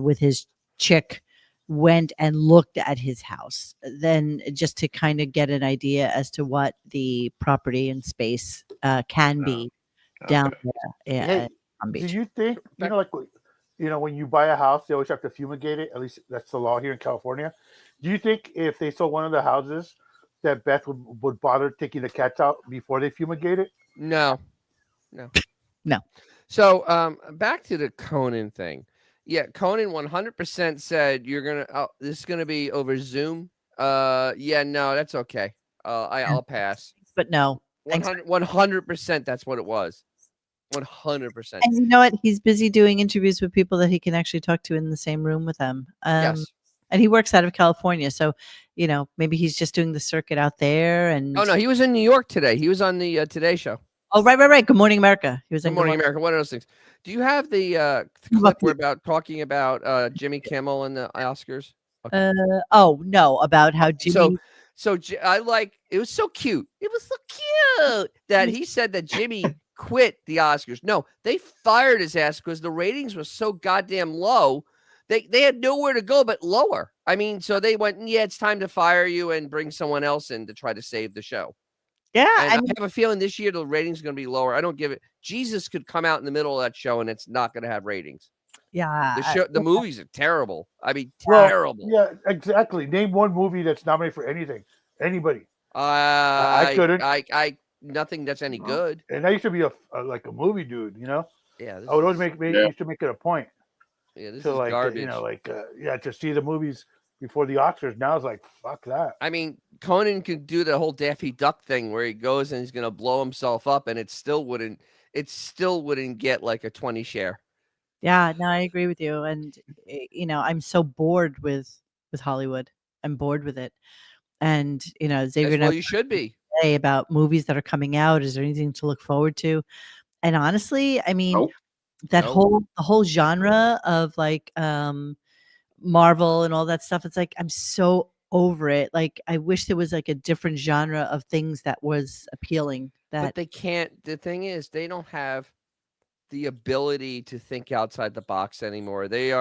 with his chick, went and looked at his house. Then just to kind of get an idea as to what the property and space can be down there at Palm Beach. Do you think, when you buy a house, they always have to fumigate it? At least that's the law here in California. Do you think if they sold one of the houses that Beth would bother taking the cats out before they fumigate it? No. No. So back to the Conan thing. Yeah, Conan 100% said this is gonna be over Zoom. No, that's okay. I'll pass. But no. 100% that's what it was. 100%. And you know what? He's busy doing interviews with people that he can actually talk to in the same room with them. Yes. And he works out of California. So, maybe he's just doing the circuit out there. And Oh, no, he was in New York today. He was on the Today Show. Oh, right. Good Morning America. He was Good Morning America. One of those things. Do you have the clip we're talking about Jimmy Kimmel and the Oscars? Okay. No, about how Jimmy. So it was so cute. It was so cute that he said that Jimmy quit the Oscars. No, they fired his ass because the ratings were so goddamn low. They had nowhere to go but lower. I mean, so they went, yeah, it's time to fire you and bring someone else in to try to save the show. Yeah, and I have a feeling this year the ratings are going to be lower. I don't give it. Jesus could come out in the middle of that show and it's not going to have ratings. Yeah, the movies are terrible. I mean, terrible. Yeah, exactly. Name one movie that's nominated for anything. Anybody? I couldn't. I nothing that's any good. And I used to be a movie dude, you know. Yeah, I would always used to make it a point. Yeah, this to is garbage. To see the movies before the Oscars. Now it's like, fuck that. I mean, Conan could do the whole Daffy Duck thing where he goes and he's going to blow himself up, and it still wouldn't get like a 20 share. Yeah, no, I agree with you. And I'm so bored with Hollywood. I'm bored with it. And Xavier, well, you should be. Say about movies that are coming out. Is there anything to look forward to? And honestly, I mean, the whole genre of like Marvel and all that stuff. It's like I'm so over it. Like I wish there was like a different genre of things that was appealing. But they can't. The thing is, they don't have the ability to think outside the box anymore. They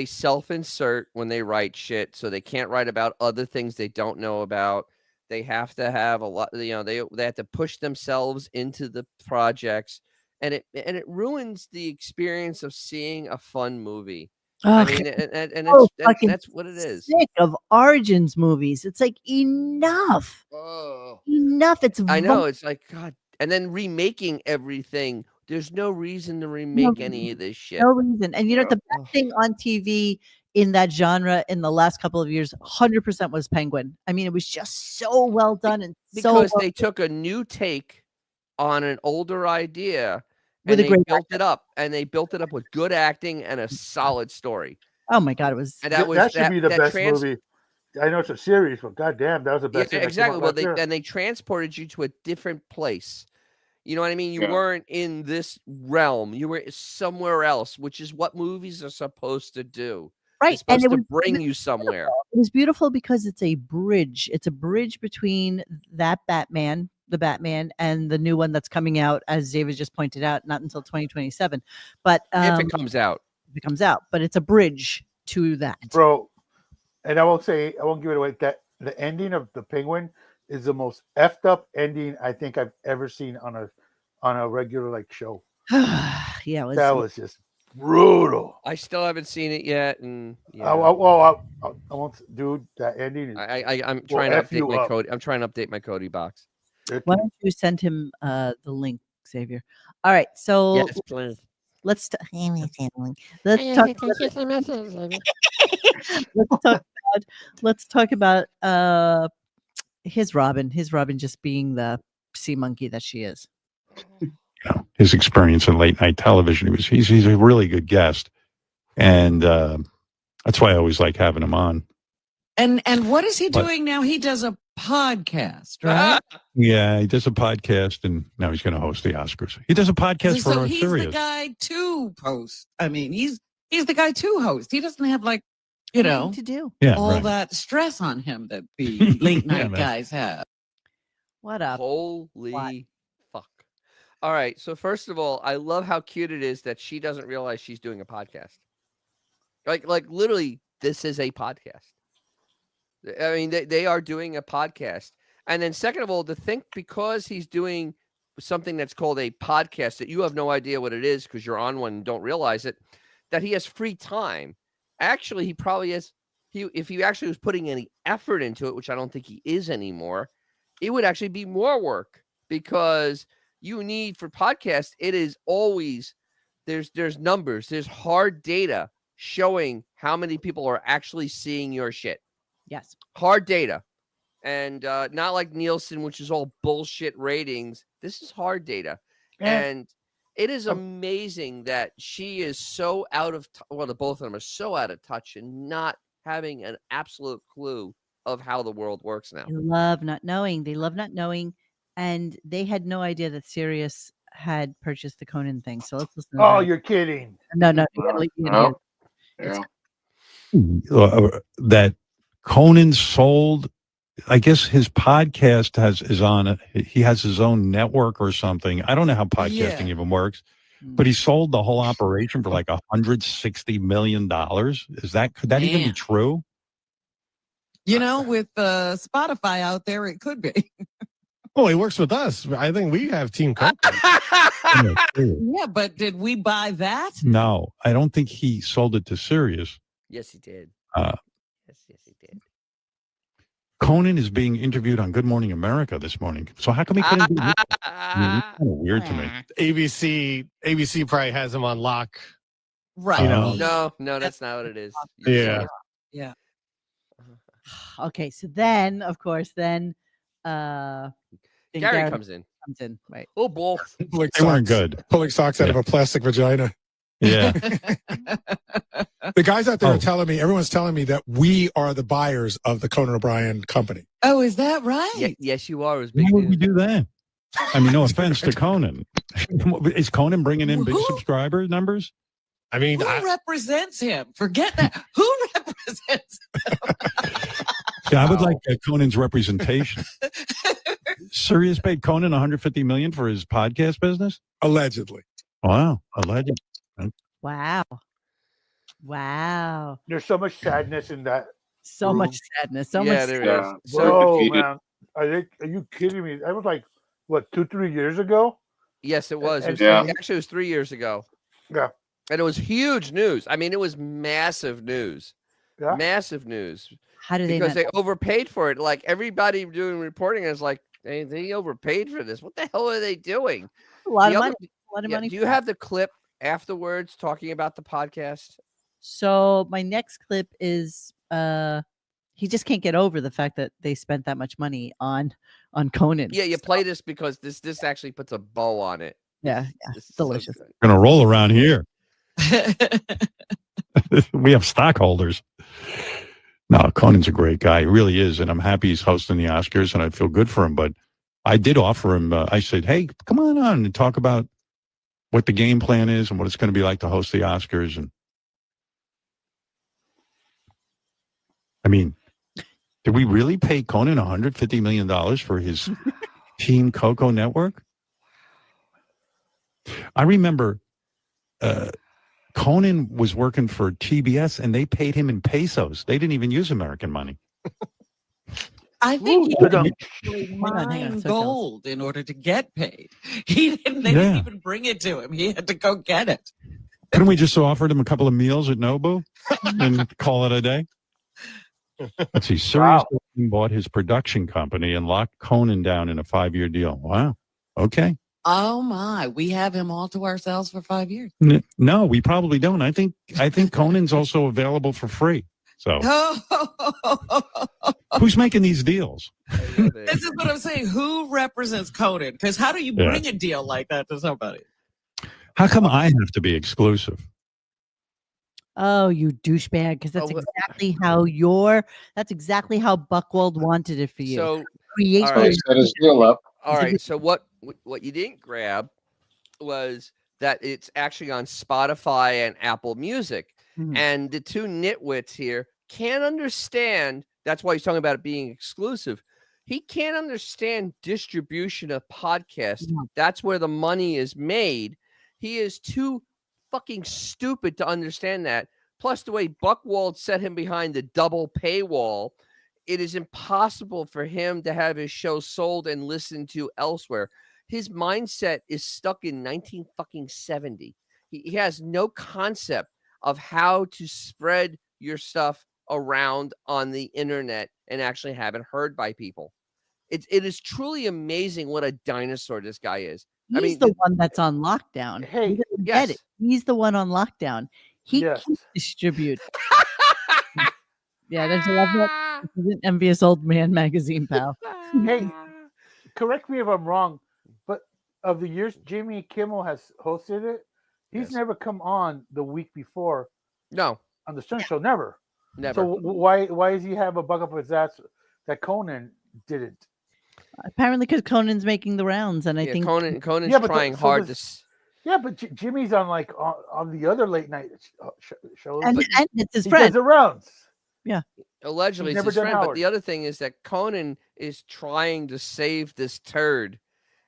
self-insert when they write shit, so they can't write about other things they don't know about. They have to have a lot, they have to push themselves into the projects, and it ruins the experience of seeing a fun movie. I mean, and that's what it is. Sick of Origins movies. It's like enough. Enough. I know. It's like, God. And then remaking everything. There's no reason to remake any of this shit. No reason. And the best thing on TV in that genre in the last couple of years, 100% was Penguin. I mean, it was just so well done and because they took a new take on an older idea and they built it up. And they built it up with good acting and a solid story. Oh my God, it was. And that should be the best movie. I know it's a series, but goddamn, that was the best. Yeah, exactly. Well, they transported you to a different place. You know what I mean? You weren't in this realm. You were somewhere else, which is what movies are supposed to do. Right. It's supposed to bring you somewhere. It was beautiful because it's a bridge. It's a bridge between the Batman, and the new one that's coming out, as David just pointed out, not until 2027. But if it comes out. But it's a bridge to that. Bro, and I won't give it away, that the ending of the Penguin is the most effed up ending I think I've ever seen on a regular show. Yeah, that was just brutal. I still haven't seen it yet, and I won't, dude. That ending is. I'm trying to update my Cody. I'm trying to update my Cody box. Why don't you send him the link, Xavier? All right, so yes, please. Let's talk about his Robin just being the sea monkey that she is. His experience in late night television. He's a really good guest, and that's why I always like having him on. And what is he doing now? He does a podcast, right? Yeah, he does a podcast, and now he's going to host the Oscars. He does a podcast for he's Sirius. The guy to host. I mean, he's the guy to host. He doesn't have to do all that stress on him that the late night guys have. What up? Holy fuck! All right, so first of all, I love how cute it is that she doesn't realize she's doing a podcast. Like literally, this is a podcast. I mean, they are doing a podcast. And then second of all, to think because he's doing something that's called a podcast that you have no idea what it is because you're on one and don't realize it, that he has free time. Actually, he probably has. If he actually was putting any effort into it, which I don't think he is anymore, it would actually be more work because you need for podcasts. It is always there's numbers, there's hard data showing how many people are actually seeing your shit. Yes. Hard data. And not like Nielsen, which is all bullshit ratings. This is hard data. And it is amazing that she is so out of the both of them are so out of touch and not having an absolute clue of how the world works now. They love not knowing. And they had no idea that Sirius had purchased the Conan thing. So let's listen. Oh, you're kidding. No. That Conan sold I guess his podcast he has his own network or something. I don't know how podcasting even works, but he sold the whole operation for like $160 million. Could that even be true? You know, with Spotify out there, it could be. Well, he works with us. I think we have Team Coco. Yeah, but did we buy that? No, I don't think he sold it to Sirius. Yes, he did. Yes, he did. Conan is being interviewed on Good Morning America this morning. So how come he couldn't do this? It's kind of weird to me. ABC probably has him on lock. Right. You know? No, that's not what it is. Yeah. Yeah. Okay, so then, of course, Gary comes in. Right. Oh, boy. They weren't good. Pulling socks out of a plastic vagina. Yeah. The guys out there are telling me, everyone's telling me that we are the buyers of the Conan O'Brien company. Oh, is that right? Yes, you are. Why would we do that? I mean, no offense to Conan. Is Conan bringing in big subscriber numbers? I mean, who represents him? Forget that. Who represents him? Yeah, I would like Conan's representation. Sirius paid Conan $150 million for his podcast business? Allegedly. Wow. Allegedly. Wow. There's so much sadness in that. So much sadness. So much there sadness. is. Whoa, man. Are you kidding me? That was like, what, 2-3 years ago? Yes, it was. Actually, it was 3 years ago. Yeah. And it was huge news. I mean, it was massive news. Yeah. Massive news. How did they? Because they overpaid for it. Like everybody doing reporting is like, they overpaid for this. What the hell are they doing? A lot of money. A lot of money. Do you have the clip afterwards talking about the podcast? So my next clip is he just can't get over the fact that they spent that much money on Conan. Yeah, you play this because this actually puts a bow on it. Yeah, it's delicious. We're going to roll around here. We have stockholders. No, Conan's a great guy. He really is. And I'm happy he's hosting the Oscars and I feel good for him. But I did offer him, I said, hey, come on and talk about what the game plan is and what it's going to be like to host the Oscars. And I mean, did we really pay Conan $150 million for his Team Coco network? I remember Conan was working for TBS and they paid him in pesos. They didn't even use American money. I think he mined gold in order to get paid. They didn't even bring it to him. He had to go get it. Couldn't we just offer him a couple of meals at Nobu and call it a day? Let's see. Sirius bought his production company and locked Conan down in a 5-year deal. Wow. Okay. Oh my, we have him all to ourselves for 5 years. No, we probably don't. I think Conan's also available for free. So who's making these deals? This is what I'm saying. Who represents Conan? Because how do you bring a deal like that to somebody? How come I have to be exclusive? Oh, you douchebag! Because that's exactly how Buchwald wanted it for you. So create set his deal up. All right. So what you didn't grab was that it's actually on Spotify and Apple Music. Mm-hmm. And the two nitwits here can't understand. That's why he's talking about it being exclusive. He can't understand distribution of podcasts. Yeah. That's where the money is made. He is too fucking stupid to understand that. Plus, the way Buchwald set him behind the double paywall, it is impossible for him to have his show sold and listened to elsewhere. His mindset is stuck in 1970. He has no concept of how to spread your stuff around on the internet and actually have it heard by people. It is truly amazing what a dinosaur this guy is. He's the one that's on lockdown. Hey, get it. He's the one on lockdown. He can't distribute. Yeah, there's a lot of an envious old man magazine, pal. Hey, correct me if I'm wrong, but of the years Jimmy Kimmel has hosted it, he's never come on the week before. No, on the Stern Show, never. Never. So why does he have a bug up with that Conan didn't? Apparently, because Conan's making the rounds, and I think Conan's trying hard to. Yeah, but Jimmy's on on the other late night shows, and it's his he friend. does the rounds. Yeah, Allegedly, He's it's never his done friend. But Howard. the other thing is that Conan is trying to save this turd,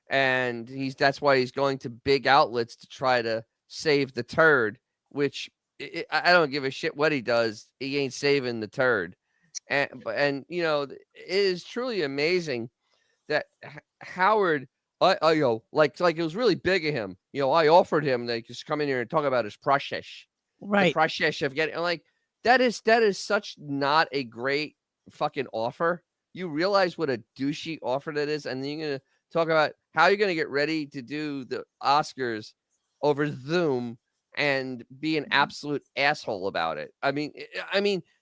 and that's why he's going to big outlets to try to save the turd. Which I don't give a shit what he does. He ain't saving the turd. And you know, it is truly amazing that Howard, you know, like it was really big of him. You know, I offered him to just come in here and talk about his process, Right. the process of getting, like, that is such not a great fucking offer. You realize what a douchey offer that is, and then you're gonna talk about how you're gonna get ready to do the Oscars over Zoom and be an absolute asshole about it. I mean,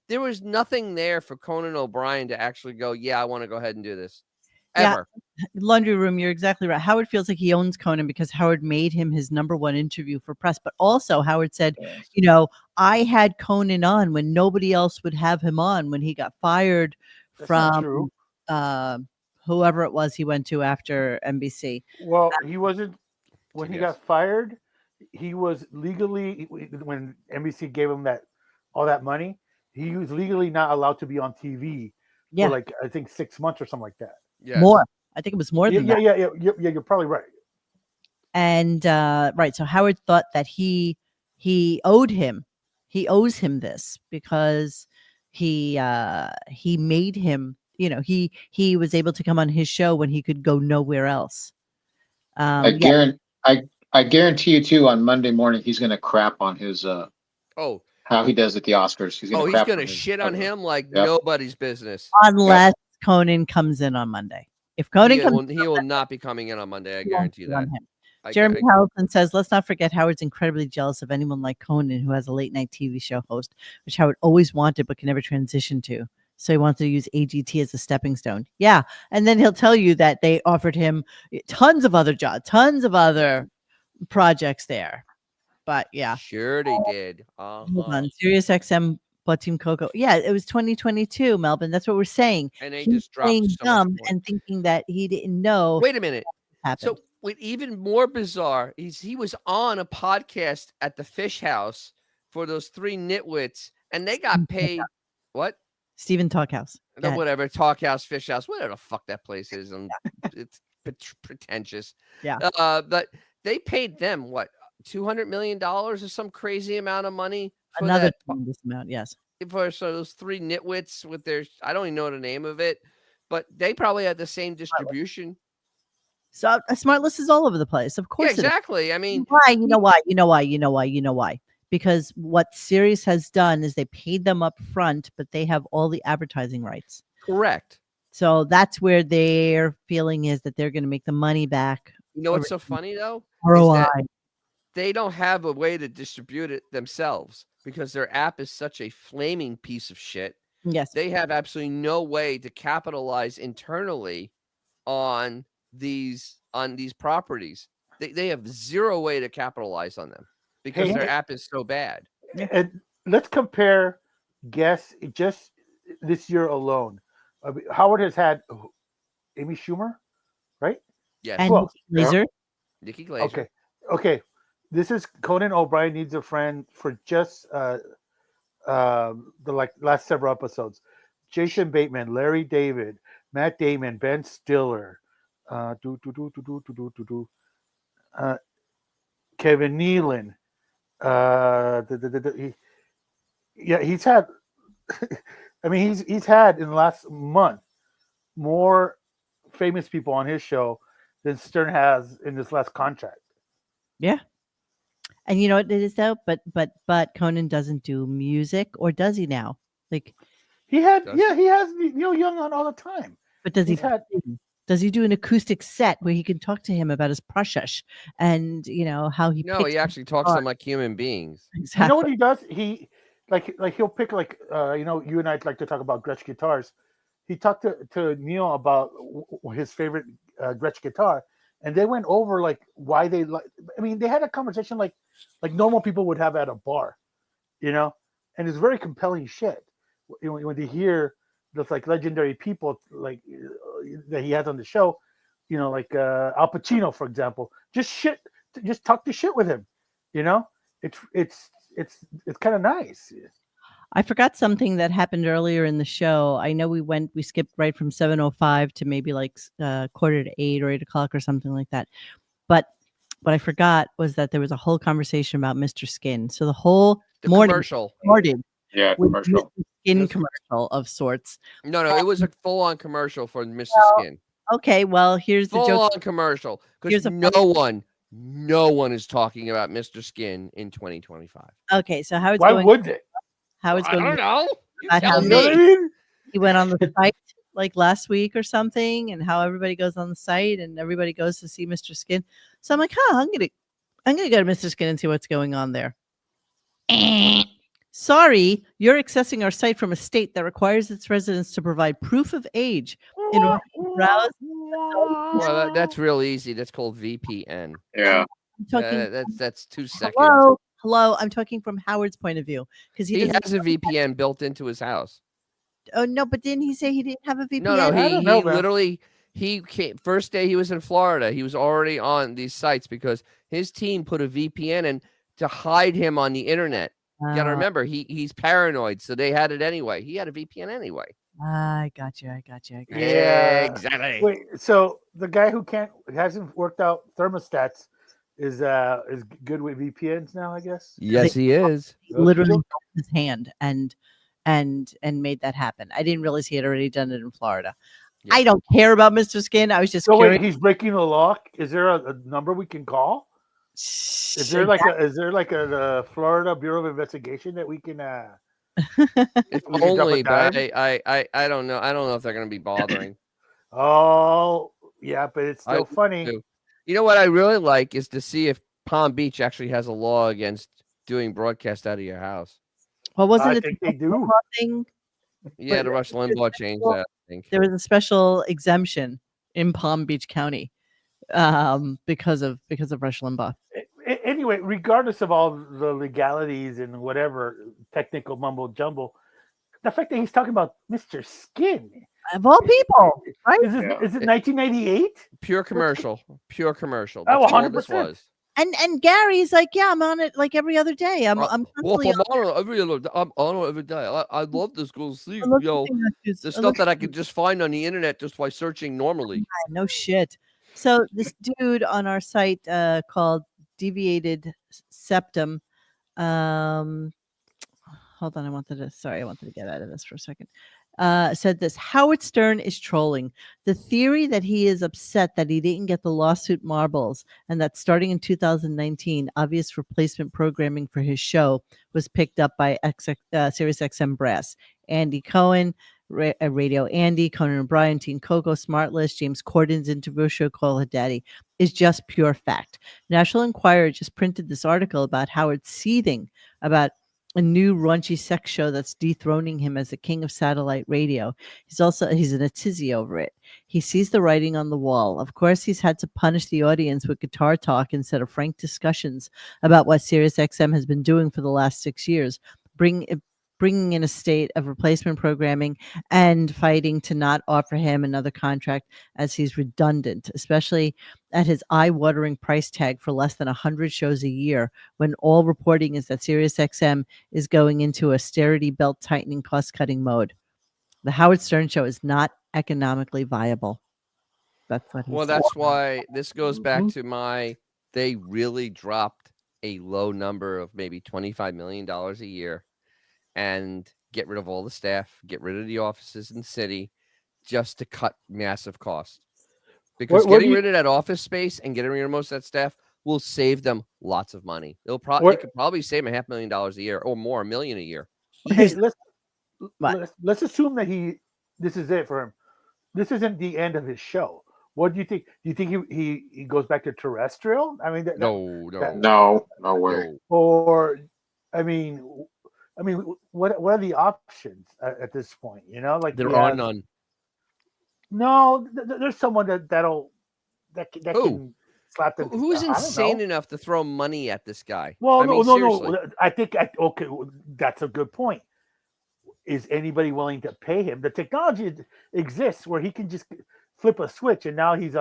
there was nothing there for Conan O'Brien to actually go, yeah, I want to go ahead and do this. Ever. Yeah, Laundry Room, you're exactly right. Howard feels like he owns Conan because Howard made him his #1 interview for press. But also Howard said, you know, I had Conan on when nobody else would have him on when he got fired from whoever it was he went to after NBC. Well, he wasn't when he got fired. He was legally, when NBC gave him all that money, he was legally not allowed to be on TV for like, I think 6 months or something like that. Yes. More. I think it was more than that. Yeah. You're probably right. And right, so Howard thought that he owes him this because he made him, you know, he was able to come on his show when he could go nowhere else. I guarantee you too, on Monday morning he's going to crap on his how he does at the Oscars. He's going to shit on him like nobody's business. Unless Conan comes in on Monday. If Conan he will not be coming in on Monday. I guarantee that. Jeremy Harrelson says, let's not forget Howard's incredibly jealous of anyone like Conan who has a late night TV show host, which Howard always wanted but can never transition to. So he wanted to use AGT as a stepping stone. Yeah. And then he'll tell you that they offered him tons of other jobs, tons of other projects there. But yeah. Sure they did. Hold on. Sirius XM bought Team Coco. Yeah, it was 2022, Melvin. That's what we're saying. And they He's just dropped playing so dumb much more. and thinking that he didn't know. Wait a minute. Happened. So wait, even more bizarre is he was on a podcast at the Fish House for those 3 nitwits, and they got paid what? Stephen Talkhouse. Whatever, Talkhouse, Fish House, whatever the fuck that place is, and it's pretentious. Yeah. But they paid them what, $200 million or some crazy amount of money for Another tremendous amount, yes. For those 3 nitwits with their, I don't even know the name of it, but they probably had the same distribution. So a smart list is all over the place. Of course. Yeah, exactly. I mean, why? You know why? Because what Sirius has done is they paid them up front, but they have all the advertising rights. Correct. So that's where their feeling is that they're going to make the money back. You know what's so funny though? ROI. They don't have a way to distribute it themselves because their app is such a flaming piece of shit. Yes. They have absolutely no way to capitalize internally on these properties. They have zero way to capitalize on them because their app is so bad. And let's compare guests just this year alone. Howard has had Amy Schumer, right? Yes. And Nikki Glaser. Okay. This is Conan O'Brien Needs a Friend for just the last several episodes. Jason Bateman, Larry David, Matt Damon, Ben Stiller, Kevin Nealon. He's had. I mean, he's had in the last month more famous people on his show than Stern has in this last contract. Yeah. And you know what it is though? But Conan doesn't do music, or does he now? Like he has Neil Young on all the time. But does he do an acoustic set where he can talk to him about his process and how he? No, he actually talks to them like human beings. Exactly. You know what he does? He he'll pick you and I like to talk about Gretsch guitars. He talked to Neil about his favorite Gretsch guitar, and they went over like why they like. I mean, they had a conversation like normal people would have at a bar, and it's very compelling shit. When they hear those like legendary people like that he has on the show, like Al Pacino, for example, just talk to shit with him. It's kind of nice. I forgot something that happened earlier in the show. I know we skipped right from 7:05 to maybe like 7:45 or 8 o'clock or something like that. But what I forgot was that there was a whole conversation about Mr. Skin. So the whole morning commercial started with commercial. Mr. Skin commercial of sorts. No, it was a full-on commercial for Mr. Skin. Okay, well, here's the joke. Full-on commercial, because no one is talking about Mr. Skin in 2025. Okay, so how it's Why going? would they? How it's going? I don't know. About how You know what I mean? he went on the site like last week or something, and how everybody goes on the site and everybody goes to see Mr. Skin. So I'm like, I'm gonna go to Mr. Skin and see what's going on there. Sorry, you're accessing our site from a state that requires its residents to provide proof of age in order to browse. Well, that's real easy. That's called VPN. Yeah. I'm talking, that's 2 seconds. Hello. I'm talking from Howard's point of view because he has a VPN built into his house. Oh no, but didn't he say he didn't have a VPN? No, he literally came first day he was in Florida. He was already on these sites because his team put a VPN in to hide him on the internet. You gotta remember, he's paranoid, so they had it anyway. He had a VPN anyway. I got you. Yeah, exactly. Wait, so the guy who hasn't worked out thermostats is good with VPNs now, I guess. Yes, he is. He literally held his hand and made that happen. I didn't realize he had already done it in Florida. Yeah. I don't care about Mr. Skin. I was just curious. Wait, he's breaking the law. Is there a number we can call? Is there like a Florida Bureau of Investigation that we can? If only, but I don't know. I don't know if they're going to be bothering. Oh yeah, but it's still funny. You know what I really like is to see if Palm Beach actually has a law against doing broadcast out of your house. Well, wasn't it think they do? Thing? Yeah, the Rush Limbaugh changed that. I think there was a special exemption in Palm Beach County because of Rush Limbaugh. Anyway, regardless of all the legalities and whatever technical mumbo jumbo, the fact that he's talking about Mr. Skin of all people, right? Is it 1998? Pure commercial. That's 100%. This was. And Gary's like, yeah, I'm on it like every other day. I'm on it every day. I love this go see the stuff that I could just find on the internet just by searching normally. No shit. So this dude on our site called Deviated Septum. Hold on, I wanted to get out of this for a second. Said this: Howard Stern is trolling. The theory that he is upset that he didn't get the lawsuit marbles and that starting in 2019, obvious replacement programming for his show was picked up by SiriusXM brass. Andy Cohen, Radio Andy, Conan O'Brien, Teen Coco, Smartless, James Corden's interview show Call Her Daddy is just pure fact. National Enquirer just printed this article about Howard seething about a new raunchy sex show that's dethroning him as the king of satellite radio. He's in a tizzy over it. He sees the writing on the wall. Of course, he's had to punish the audience with guitar talk instead of frank discussions about what SiriusXM has been doing for the last 6 years, bringing in a state of replacement programming and fighting to not offer him another contract as he's redundant, especially at his eye-watering price tag for less than 100 shows a year, when all reporting is that SiriusXM is going into austerity belt tightening cost-cutting mode. The Howard Stern Show is not economically viable. That's what he said. That's why this goes back to they really dropped a low number of maybe $25 million a year and get rid of all the staff, get rid of the offices in the city, just to cut massive costs. Because getting rid of that office space and getting rid of most of that staff will save them lots of money. They could probably save them $500,000 a year or more, $1 million a year. Hey, let's assume that this is it for him. This isn't the end of his show. What do you think? Do you think he goes back to terrestrial? I mean, no way. Or, I mean, what are the options at this point? You know, like there are none. No, there's someone that can slap them. Who's insane enough to throw money at this guy? Well, no. I think that's a good point. Is anybody willing to pay him? The technology exists where he can just flip a switch, and now he's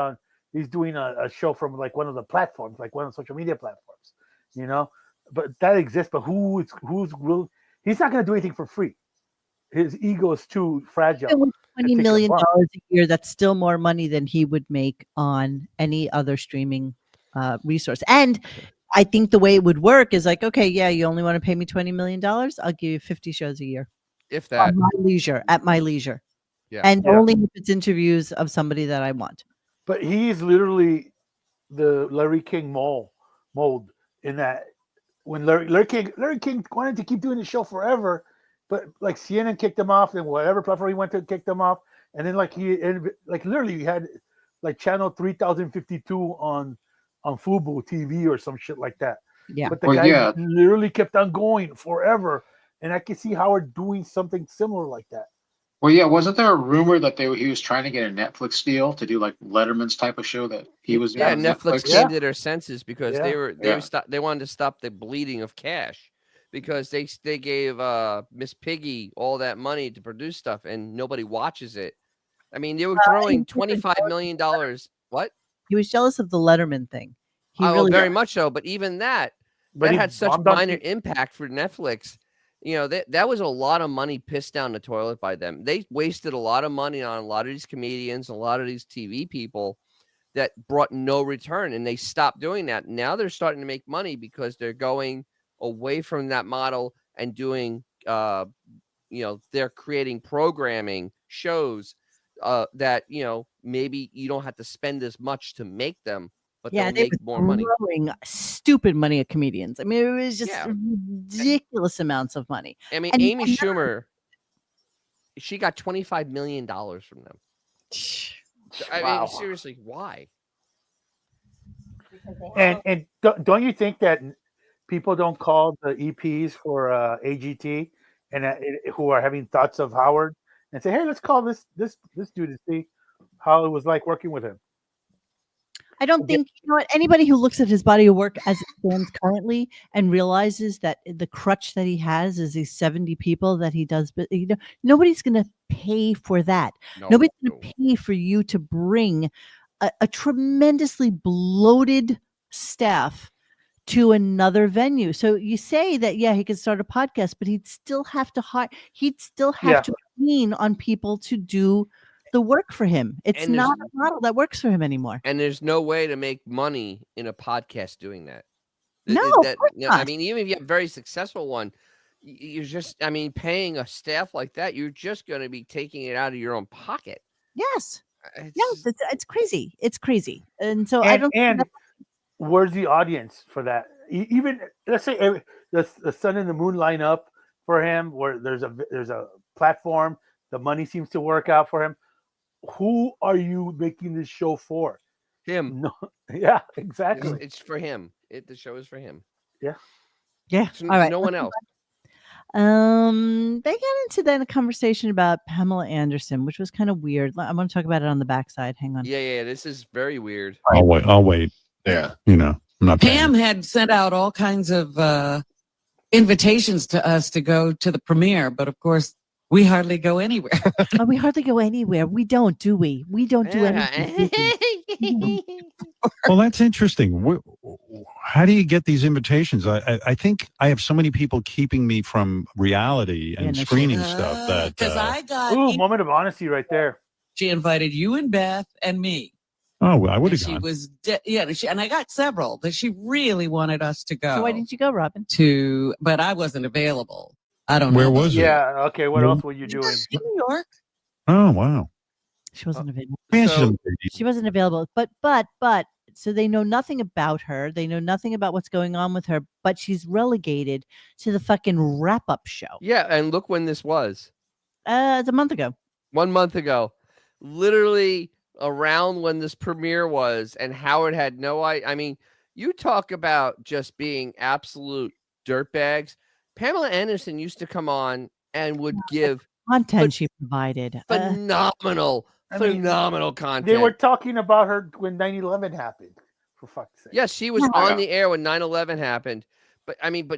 doing a show from like one of the platforms, like one of the social media platforms. You know, but that exists. But who's will? he's not going to do anything for free. His ego is too fragile. Even with $20 million a year, that's still more money than he would make on any other streaming resource. And I think the way it would work is like, okay, yeah, you only want to pay me $20 million. I'll give you 50 shows a year. If that. At my leisure. Yeah. And only if it's interviews of somebody that I want. But he's literally the Larry King mold in that when Larry King wanted to keep doing the show forever, but like CNN kicked him off, and whatever platform he went to kicked him off, and then literally he had like channel 3052 on Fubo TV or some shit like that. Yeah. But the guy literally kept on going forever, and I can see Howard doing something similar like that. Well, yeah, wasn't there a rumor that he was trying to get a Netflix deal to do like Letterman's type of show that he was? Yeah, Netflix came to their senses because they wanted to stop the bleeding of cash because they gave Miss Piggy all that money to produce stuff and nobody watches it. I mean, they were throwing $25 million. What? He was jealous of the Letterman thing. Very much so. But even that had such minor impact for Netflix. You know, that was a lot of money pissed down the toilet by them. They wasted a lot of money on a lot of these comedians, a lot of these TV people that brought no return, and they stopped doing that. Now they're starting to make money because they're going away from that model and doing, they're creating programming shows that, maybe you don't have to spend as much to make them. But they'll make more money. Stupid money at comedians. I mean, it was just ridiculous amounts of money. I mean, Amy Schumer, she got $25 million from them. I mean, seriously, why? And don't you think that people don't call the EPs for AGT and who are having thoughts of Howard and say, hey, let's call this dude to see how it was like working with him? I don't think anybody who looks at his body of work as it stands currently and realizes that the crutch that he has is these 70 people that he does, but nobody's going to pay for that. Nobody's going to pay for you to bring a tremendously bloated staff to another venue. So you say that, he could start a podcast, but he'd still have to to lean on people to do the work for him. It's not a model that works for him anymore. And there's no way to make money in a podcast doing that. I mean, even if you have a very successful one, you're just, paying a staff like that, you're just going to be taking it out of your own pocket. Yes. It's crazy. It's crazy. And so I don't. And where's the audience for that? Even let's say the sun and the moon line up for him, where there's a platform, the money seems to work out for him. Who are you making this show for? Him. No, yeah, exactly. It's for him. The show is for him. Yeah. All right. No one else. They got into then a conversation about Pamela Anderson, which was kind of weird. I want to talk about it on the backside. Hang on. Yeah. This is very weird. I'll wait. Yeah. I'm not. Pam had sent out all kinds of invitations to us to go to the premiere, but of course, we hardly go anywhere. We hardly go anywhere. We don't, do we? We don't do anything. Well, that's interesting. How do you get these invitations? I think I have so many people keeping me from reality and screening stuff that. Because I got. Moment of honesty right there. She invited you and Beth and me. Oh, well, I would have gone. She was, and I got several that she really wanted us to go. So why didn't you go, Robin? But I wasn't available. I don't know. Where was it? Yeah. Okay. What else were you doing? In New York. Oh, wow. She wasn't available. She wasn't available. But so they know nothing about her. They know nothing about what's going on with her, but she's relegated to the fucking wrap-up show. Yeah. And look when this was. It's a month ago. 1 month ago. Literally around when this premiere was, and Howard had no idea. I mean, you talk about just being absolute dirtbags. Pamela Anderson used to come on and would give content she provided. Phenomenal content. They were talking about her when 9/11 happened, for fuck's sake. Yes, she was on the air when 9/11 happened. But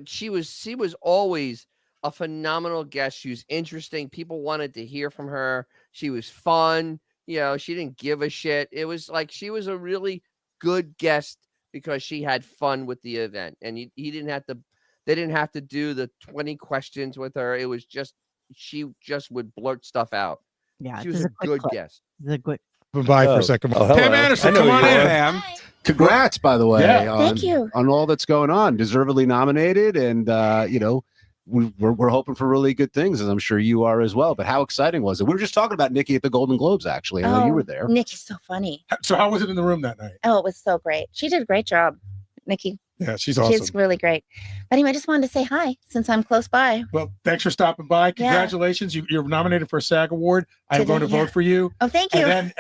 she was always a phenomenal guest. She was interesting. People wanted to hear from her. She was fun. She didn't give a shit. It was like she was a really good guest because she had fun with the event, and he didn't have to They didn't have to do the 20 questions with her. It was just she just would blurt stuff out. Yeah, she was a good guest. The good. Bye for a second. Oh, Pam hello. Anderson, I know come who on you in. are. Pam. Congrats, by the way. Yeah. Thank you. On all that's going on. Deservedly nominated. And, we're hoping for really good things, as I'm sure you are as well. But how exciting was it? We were just talking about Nikki at the Golden Globes, actually. I know you were there. Nikki's so funny. So how was it in the room that night? Oh, it was so great. She did a great job, Nikki. Yeah, she's awesome. She's really great. But anyway, I just wanted to say hi since I'm close by. Well, thanks for stopping by. Congratulations. You're nominated for a SAG award. I'm going to vote for you. Oh, thank you. And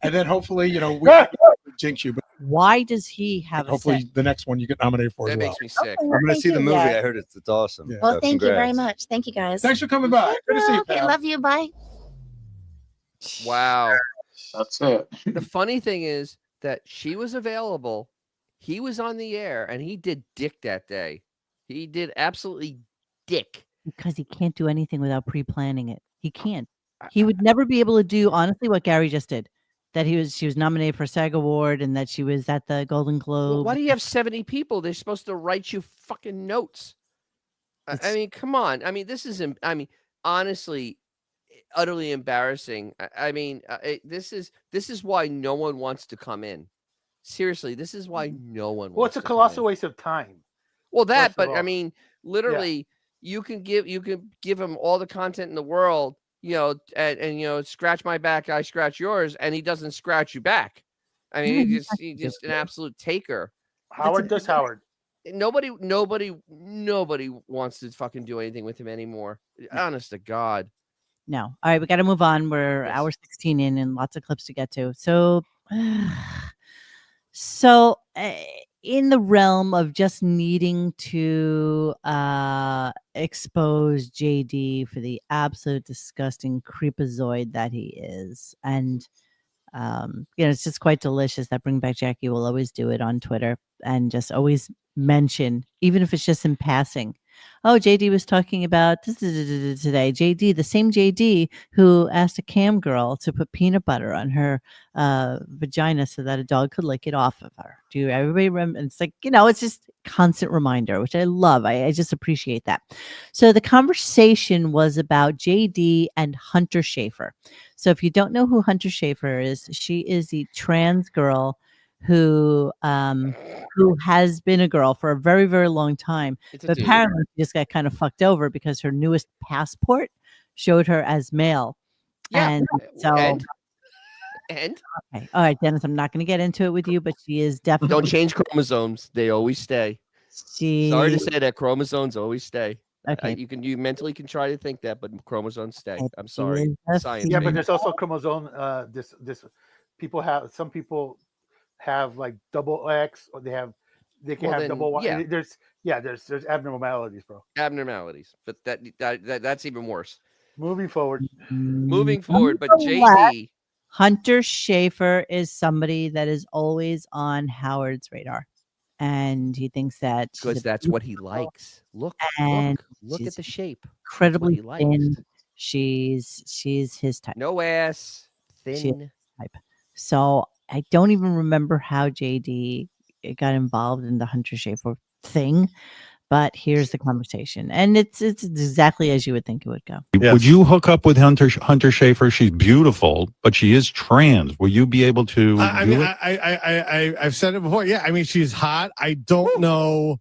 then hopefully, we jinx you. But why does he have hopefully a set? the next one you get nominated for That as well. makes me sick. Oh, I'm going to thank see the you. movie. Yeah. I heard it's awesome. Yeah. Well, thank you very congrats. much. Thank you, guys. Thanks for coming by. Good to see you, Okay, pal. love you. Bye. Wow. That's it. The funny thing is that she was available. He was on the air, and he did dick that day. He did absolutely dick. Because he can't do anything without pre-planning it. He can't. He would never be able to do honestly what Gary just did. That she was nominated for a SAG award and that she was at the Golden Globe. Well, why do you have 70 people? They're supposed to write you fucking notes. I mean, come on. I mean, this is. I mean, honestly, utterly embarrassing. This is why no one wants to come in. Seriously, this is why no one. Well, it's a colossal waste of time. Well, that, First of but all. I mean, literally, you can give him all the content in the world, and scratch my back, I scratch yours, and he doesn't scratch you back. I mean, he's just an absolute taker. Howard does Howard. Nobody wants to fucking do anything with him anymore. Honest to God. No. All right, we got to move on. We're hour 16 in and lots of clips to get to. So, in the realm of just needing to expose JD for the absolute disgusting creepazoid that he is, and it's just quite delicious that Bring Back Jackie will always do it on Twitter and just always mention, even if it's just in passing, oh, JD was talking about this today. JD, the same JD who asked a cam girl to put peanut butter on her vagina so that a dog could lick it off of her. Do everybody remember? It's like, it's just constant reminder, which I love. I just appreciate that. So the conversation was about JD and Hunter Schafer. So if you don't know who Hunter Schafer is, she is the trans girl who has been a girl for a very, very long time. But apparently she just got kind of fucked over because her newest passport showed her as male. Yeah. And so and okay. All right, Dennis, I'm not going to get into it with you, but she is definitely don't change chromosomes. They always stay. Sorry to say that chromosomes always stay. Okay. You mentally can try to think that, but chromosomes stay. I'm sorry. Science. Yeah, but there's also chromosome. Some people have like double X, or they can have double Y. Yeah. There's abnormalities, bro. Abnormalities, but that's even worse. Moving forward, but JD Hunter Schafer is somebody that is always on Howard's radar, and he thinks that because that's what he likes. Look at the shape. Incredibly thin. She's his type. No ass, thin type. So I don't even remember how JD got involved in the Hunter Schafer thing, but here's the conversation, and it's exactly as you would think it would go. Yes. Would you hook up with Hunter Schafer? She's beautiful, but she is trans. Will you be able to? I've said it before. Yeah, I mean, she's hot. I don't know.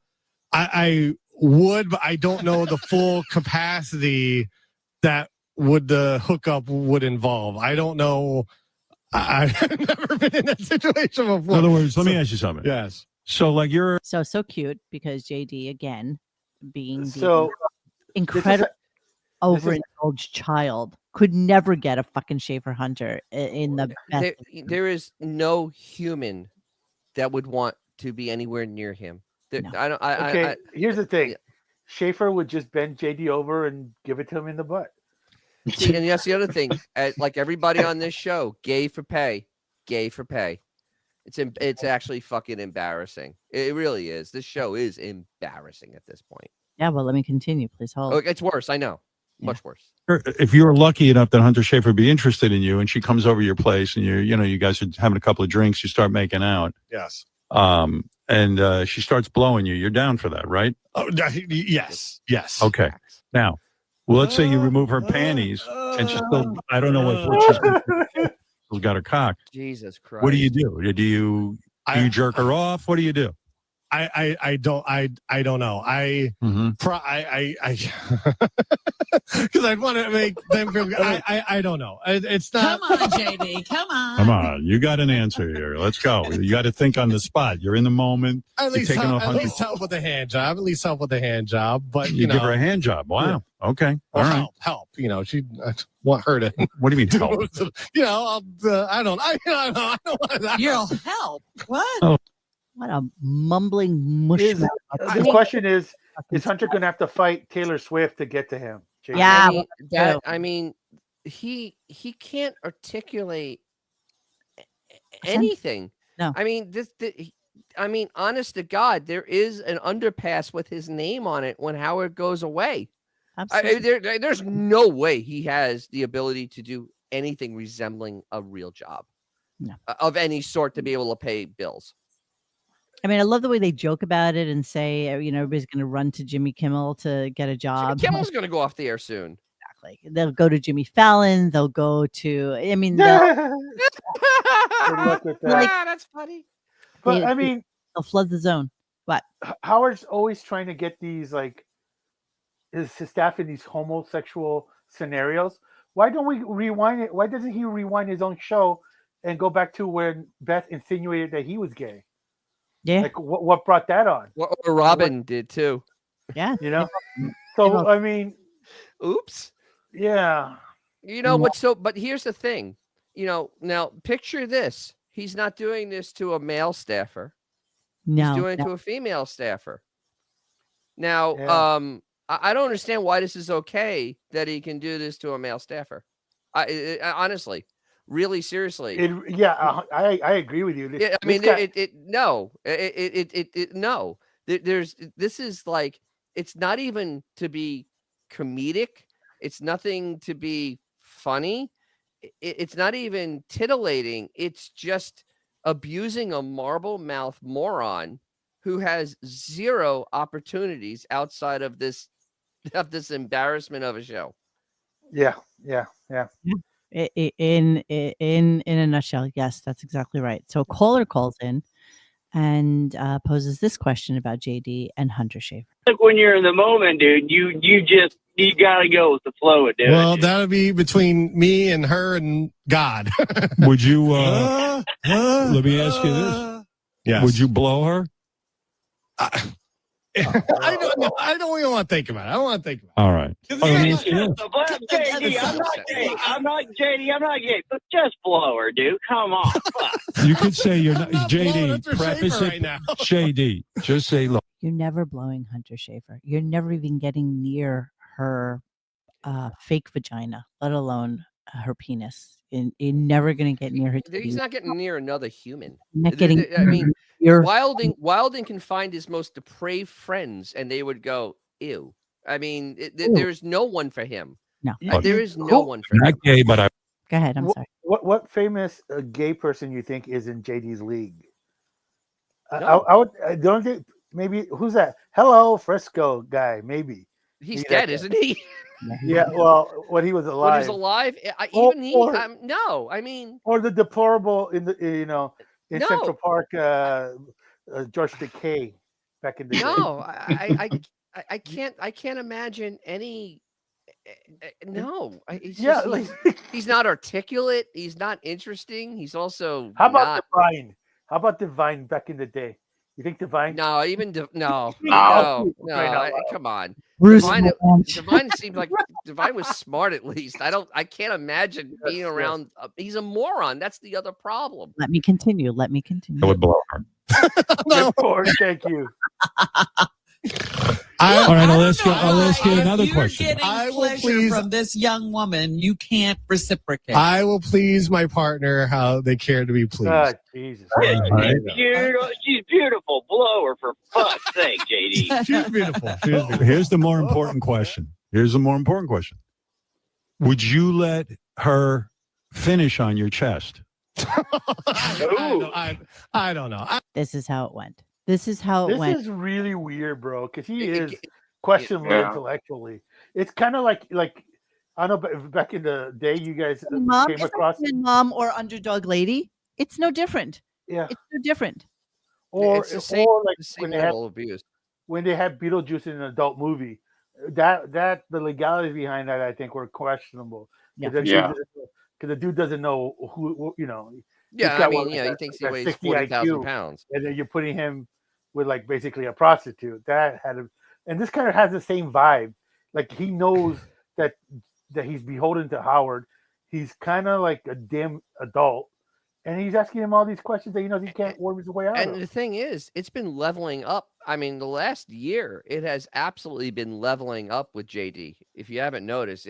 I would, but I don't know the full capacity that the hookup would involve. I don't know. I've never been in that situation before. In other words, let me ask you something. Yes. So, like, you're so cute because JD again, being so the incredible overindulged child, could never get a fucking Schafer Hunter in the best. There is no human that would want to be anywhere near him. No. Here's the thing: Schafer would just bend JD over and give it to him in the butt. See, and that's the other thing. Like everybody on this show, gay for pay. It's actually fucking embarrassing. It really is. This show is embarrassing at this point. Yeah, well, let me continue, please hold. Oh, it's worse. I know, much worse. If you're lucky enough that Hunter Schafer would be interested in you, and she comes over your place, and you guys are having a couple of drinks, you start making out. Yes. and she starts blowing you, you're down for that, right? Oh, yes. Okay. Now, well, let's say you remove her panties, and she's still, I don't know what she's still got her cock. Jesus Christ. What do you do? Do you jerk her off? What do you do? I don't know. Because I'd want to make them feel. I don't know. It's not. Come on, JD. Come on. Come on, you got an answer here. Let's go. You got to think on the spot. You're in the moment. At least help with the hand job. But you give her a hand job. Wow. Yeah. Okay. All right. Help. You know, she want her to. What do you mean help? You know, I don't want. You'll help. What? Oh. What a mumbling mush. The question is Hunter going to have to fight Taylor Swift to get to him? Yeah. I mean, he can't articulate anything. No. I mean, honest to God, there is an underpass with his name on it when Howard goes away. Absolutely. There's no way he has the ability to do anything resembling a real job of any sort to be able to pay bills. I mean, I love the way they joke about it and say, you know, everybody's going to run to Jimmy Kimmel to get a job. Jimmy Kimmel's going to go off the air soon. Exactly. They'll go to Jimmy Fallon. They'll go to, I mean, Good luck with that. That's funny. But I mean, they'll flood the zone. What? Howard's always trying to get these, like, his staff in these homosexual scenarios. Why don't we rewind it? Why doesn't he rewind his own show and go back to when Beth insinuated that he was gay? Yeah. Like what brought that on? What Robin did too. Yeah. You know? So I mean, oops. Yeah. You know what? But here's the thing. You know, now picture this. He's not doing this to a male staffer. No. He's doing it to a female staffer. Now, I don't understand why this is okay that he can do this to a male staffer. I honestly. Really, seriously. I agree with you. I mean, no. This is like, it's not even to be comedic. It's nothing to be funny. It's not even titillating. It's just abusing a marble mouth moron who has zero opportunities outside of this embarrassment of a show. Yeah. In a nutshell, yes, that's exactly right. So a caller calls in and poses this question about JD and Hunter Schafer. Like when you're in the moment, dude, you gotta go with the flow of it. Well, that would be between me and her and God. Would you? Let me ask you this. Yes. Would you blow her? I don't even want to think about it. I don't want to think about it. All right. JD, I'm not gay, but just blow her, dude. Come on. You could say you're not JD. Preface it right now. JD. Just say, look. You're never blowing Hunter Schafer. You're never even getting near her fake vagina, let alone her penis. You're never going to get near her. He's not getting near another human. Not getting. I mean, Wilding can find his most depraved friends, and they would go, "Ew." I mean, there's no one for him. No, there is no one for him. Not gay, but I. Go ahead. I'm sorry. What famous gay person you think is in JD's league? No. I would. Don't think maybe who's that? Hello, Frisco guy. Maybe he's dead, isn't he? Yeah. Well, when he was alive. When he was alive, no. I mean, or the deplorable in the in Central Park, George Takei back in the day. No, I can't imagine any. No, he's not articulate. He's not interesting. He's also. How about Divine? How about Divine back in the day? You think Divine? No, even no. Come on. Divine seemed like Divine was smart at least. I can't imagine being around. He's a moron. That's the other problem. Let me continue. I would blow her. No, thank you. All right, I'll ask you another question. I will please from this young woman. You can't reciprocate. I will please my partner how they care to be pleased. Jesus. She's beautiful. Blow her for fuck's sake, JD. She's beautiful. Here's the more important question. Would you let her finish on your chest? I don't know. This is how it went. This is how it This went. is really weird, bro, because he is questionable intellectually. It's kind of like I don't know, but back in the day, you guys Mom, came is that across Mom or Underdog Lady? It's no different. Yeah. It's no different. or It's the same, like the same level of abuse. when they had Beetlejuice in an adult movie, that the legalities behind that I think were questionable. Yeah, Because the dude doesn't know who you know. Yeah, he's I got mean, like he thinks he a weighs 60 40,000 IQ, pounds. and then you're putting him with like basically a prostitute. That had a, and this kind of has the same vibe. Like he knows that he's beholden to Howard. He's kind of like a dim adult, and he's asking him all these questions that he knows he can't work his way out And of. the thing is, it's been leveling up. I mean, the last year, it has absolutely been leveling up with JD. If you haven't noticed,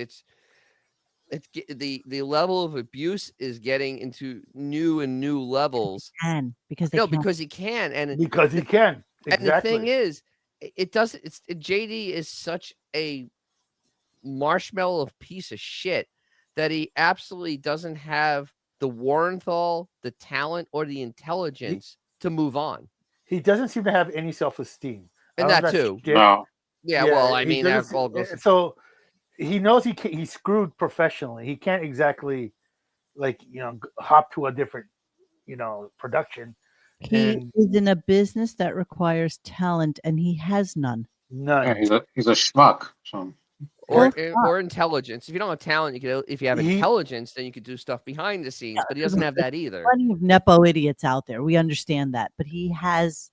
the level of abuse is getting into new levels. Because they can. Because he can, and because he can. And the thing Exactly. is, it doesn't. JD is such a marshmallow piece of shit that he absolutely doesn't have the Warrenthal, the talent, or the intelligence to move on. He doesn't seem to have any self-esteem. And that too. No. Yeah, well, I he mean, doesn't that all goes. so he knows he's screwed professionally. He can't exactly hop to a different production. He is in a business that requires talent, and he has none. None. Yeah, he's a schmuck. So. Or intelligence. If you don't have talent, if you have intelligence, then you could do stuff behind the scenes. But he doesn't have that either. Plenty of nepo idiots out there. We understand that, but he has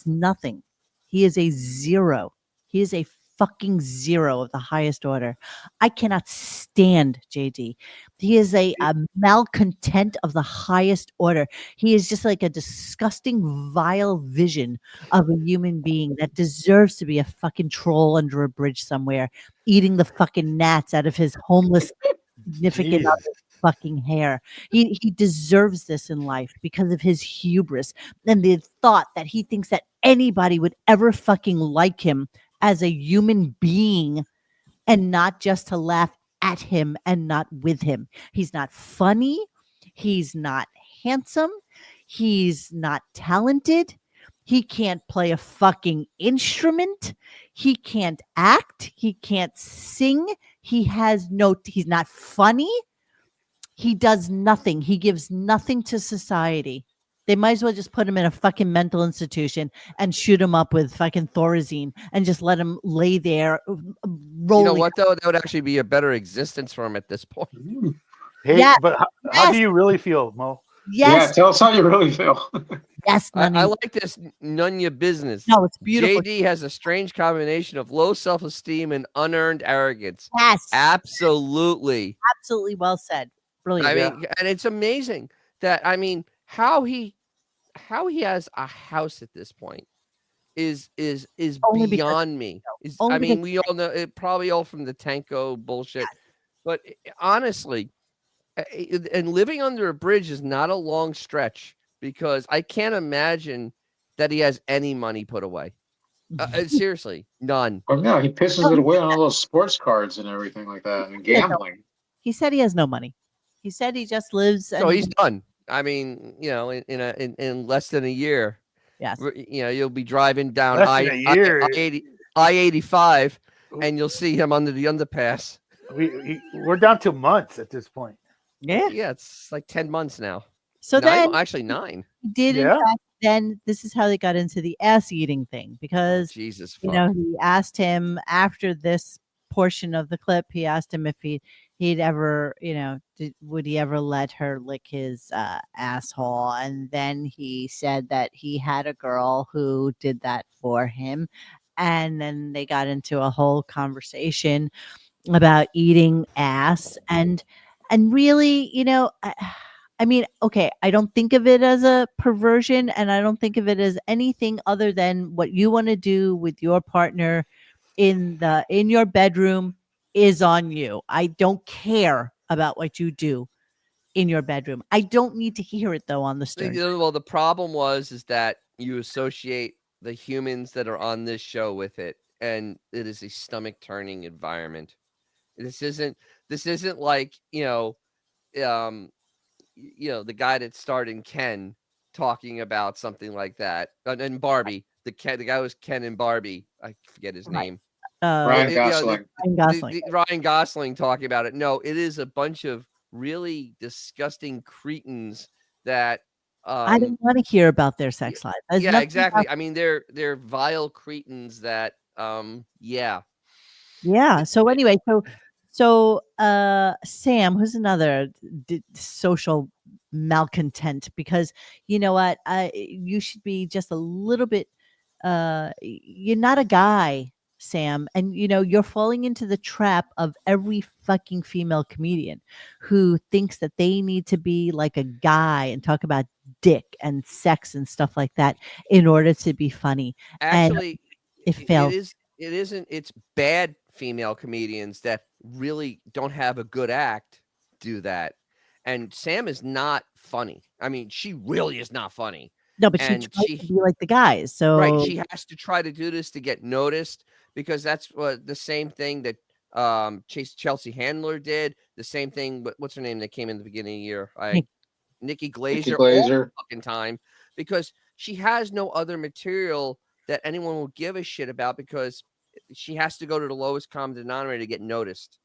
nothing. He is a zero. He is a fucking zero of the highest order. I cannot stand JD. He is a malcontent of the highest order. He is just like a disgusting, vile vision of a human being that deserves to be a fucking troll under a bridge somewhere, eating the fucking gnats out of his homeless significant other's fucking hair. He deserves this in life because of his hubris and the thought that he thinks that anybody would ever fucking like him as a human being, and not just to laugh at him and not with him. He's not funny. He's not handsome. He's not talented. He can't play a fucking instrument. He can't act. He can't sing. He's not funny. He does nothing. He gives nothing to society. They might as well just put him in a fucking mental institution and shoot him up with fucking Thorazine and just let him lay there rolling. You know what, though? That would actually be a better existence for him at this point. Hey, but how do you really feel, Mo? Yes. Yeah, tell us how you really feel. Yes, I like this Nunya business. No, it's beautiful. JD has a strange combination of low self-esteem and unearned arrogance. Yes. Absolutely. Absolutely well said. Brilliant. I mean, and it's amazing that, I mean, how he has a house at this point is beyond me. I mean, we all know it, probably all from the Tanko bullshit, but honestly, and living under a bridge is not a long stretch, because I can't imagine that he has any money put away. Seriously, none. Well, no, he pisses it away on all those sports cards and everything like that, and gambling. He said he has no money. He said he just lives. So he's done. I mean, in less than a year. Yes. You'll be driving down I-85, and you'll see him under the underpass. We're down to months at this point. Yeah. Yeah, it's like 10 months now. So then, actually 9. He did. In fact, then this is how they got into the ass eating thing, because Jesus, he asked him after this portion of the clip. He asked him if he'd ever, would he ever let her lick his asshole? And then he said that he had a girl who did that for him. And then they got into a whole conversation about eating ass. And really, I mean, okay, I don't think of it as a perversion, and I don't think of it as anything other than what you want to do with your partner in your bedroom is on you. I don't care about what you do in your bedroom. I don't need to hear it though on the stern. Well, the problem is that you associate the humans that are on this show with it, and it is a stomach turning environment. This isn't like the guy that starred in Ken talking about something like that. And Barbie, the guy who was Ken and Barbie, I forget his name. Ryan Gosling. Ryan Gosling talking about it. No, it is a bunch of really disgusting cretins that I don't want to hear about their sex life. There's yeah, nothing exactly. about- I mean, they're vile cretins that yeah. Yeah. So anyway, so Sam, who's another social malcontent, because you know what, you should be just a little bit. You're not a guy, Sam, and you know you're falling into the trap of every fucking female comedian who thinks that they need to be like a guy and talk about dick and sex and stuff like that in order to be funny. Actually, and it fails. It isn't. It's bad female comedians that really don't have a good act do that. And Sam is not funny. I mean, she really is not funny. No, but she tries to be like the guys. So right, she has to try to do this to get noticed, because that's what the same thing that Chelsea Handler did. The same thing. What's her name that came in the beginning of the year? Nikki Glaser. All the fucking time, because she has no other material that anyone will give a shit about, because she has to go to the lowest common denominator to get noticed.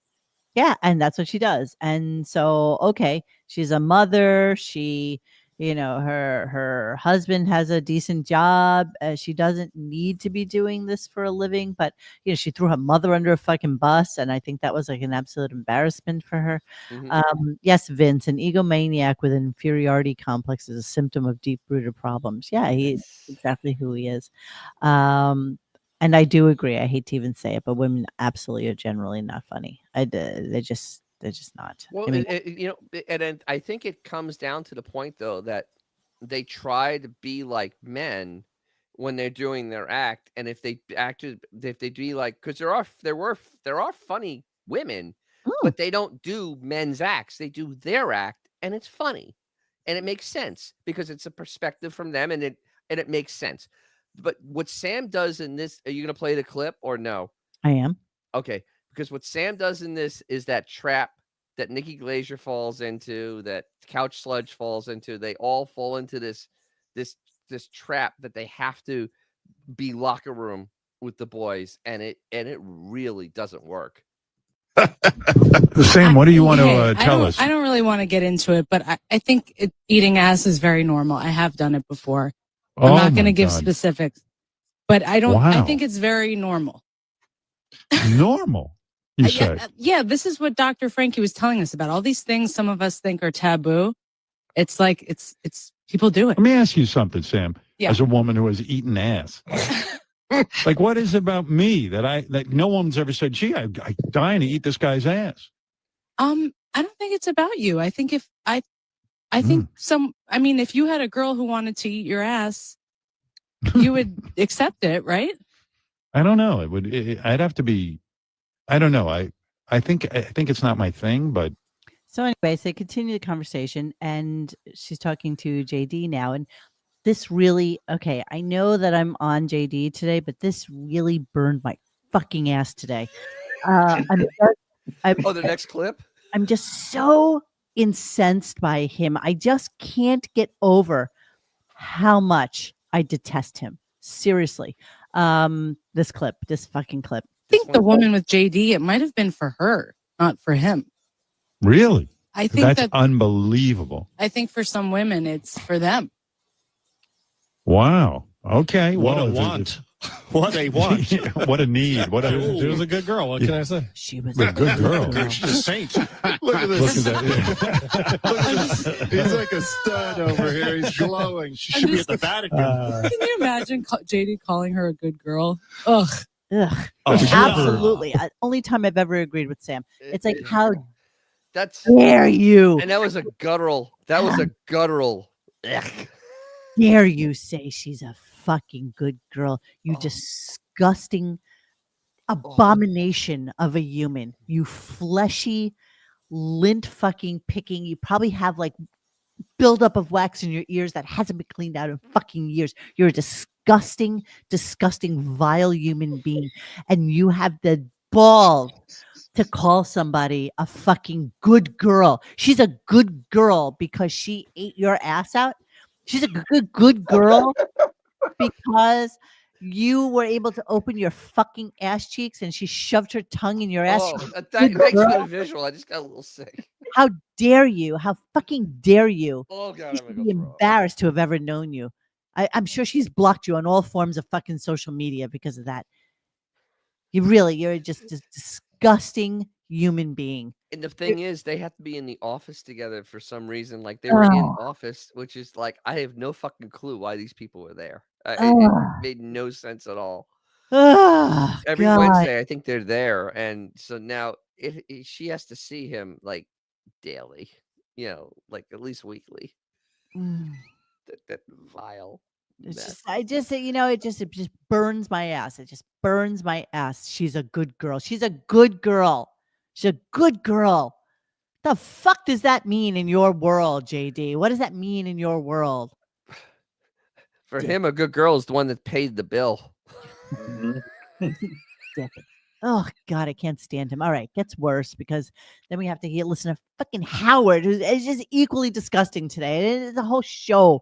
Yeah, and that's what she does. And so, okay, she's a mother. She, you know, her husband has a decent job. She doesn't need to be doing this for a living, but you know, she threw her mother under a fucking bus, and I think that was like an absolute embarrassment for her. Yes, Vince, an egomaniac with an inferiority complex is a symptom of deep-rooted problems. Yeah, he's exactly who he is. And I do agree. I hate to even say it, but women absolutely are generally not funny. They're just not. Well, I mean, you know, and I think it comes down to the point though that they try to be like men when they're doing their act, and if they do like, because there are funny women, but they don't do men's acts. They do their act, and it's funny, and it makes sense because it's a perspective from them, and it makes sense. But what Sam does in this, are you going to play the clip or no? I am. Okay. Because what Sam does in this is that trap that Nikki Glaser falls into, that Couch Sludge falls into. They all fall into this trap that they have to be locker room with the boys, and it really doesn't work. Sam, what do you want to tell us? I don't really want to get into it, but I think eating ass is very normal. I have done it before. I'm not going to give specifics, but I don't. I think it's very normal. Normal, you say? Yeah, this is what Dr. Frankie was telling us about. All these things some of us think are taboo. It's like it's people do it. Let me ask you something, Sam. Yeah. As a woman who has eaten ass, like what is it about me that no one's ever said, "Gee, I'm dying to eat this guy's ass"? I don't think it's about you. I think I think if you had a girl who wanted to eat your ass, you would accept it, right? I don't know. I'd have to be. I don't know. I think it's not my thing, but. So anyways, they continue the conversation, and she's talking to JD now, and this really, okay, I know that I'm on JD today, but this really burned my fucking ass today. The next clip? I'm just so incensed by him. I just can't get over how much I detest him. Seriously. This fucking clip. I think the woman with JD, it might have been for her, not for him. Really? I think that's unbelievable. I think for some women, it's for them. Wow. Okay. What a want. What a want. What a need. She was a good girl. What can I say? She was a good girl. She's a saint. Look at this. Look at this. He's like a stud over here. He's glowing. She should be at the Vatican. Can you imagine JD calling her a good girl? Ugh. Absolutely. Only time I've ever agreed with Sam. It's like, how dare you? And that was a guttural. Dare you say she's a fucking good girl? You disgusting abomination of a human. You fleshy, lint fucking picking. You probably have like buildup of wax in your ears that hasn't been cleaned out in fucking years. You're a disgusting, vile human being. And you have the balls to call somebody a fucking good girl. She's a good girl because she ate your ass out. She's a good girl because you were able to open your fucking ass cheeks and she shoved her tongue in your ass. Oh, thanks for the visual. I just got a little sick. How dare you? How fucking dare you? Oh God, She I'm should gonna be go throw up. embarrassed to have ever known you. I'm sure she's blocked you on all forms of fucking social media because of that. You're just a disgusting human being. And the thing is, they have to be in the office together for some reason. Like they were in office, which is like I have no fucking clue why these people were there. It made no sense at all. Every God. Wednesday, I think they're there, and so now she has to see him like daily, like at least weekly. That vile. It's just, it just burns my ass. It just burns my ass. She's a good girl. She's a good girl. She's a good girl. The fuck does that mean in your world, JD? What does that mean in your world? For him, a good girl is the one that paid the bill. Oh God, I can't stand him. All right, gets worse because then we have to listen to fucking Howard, who's just equally disgusting today. The whole show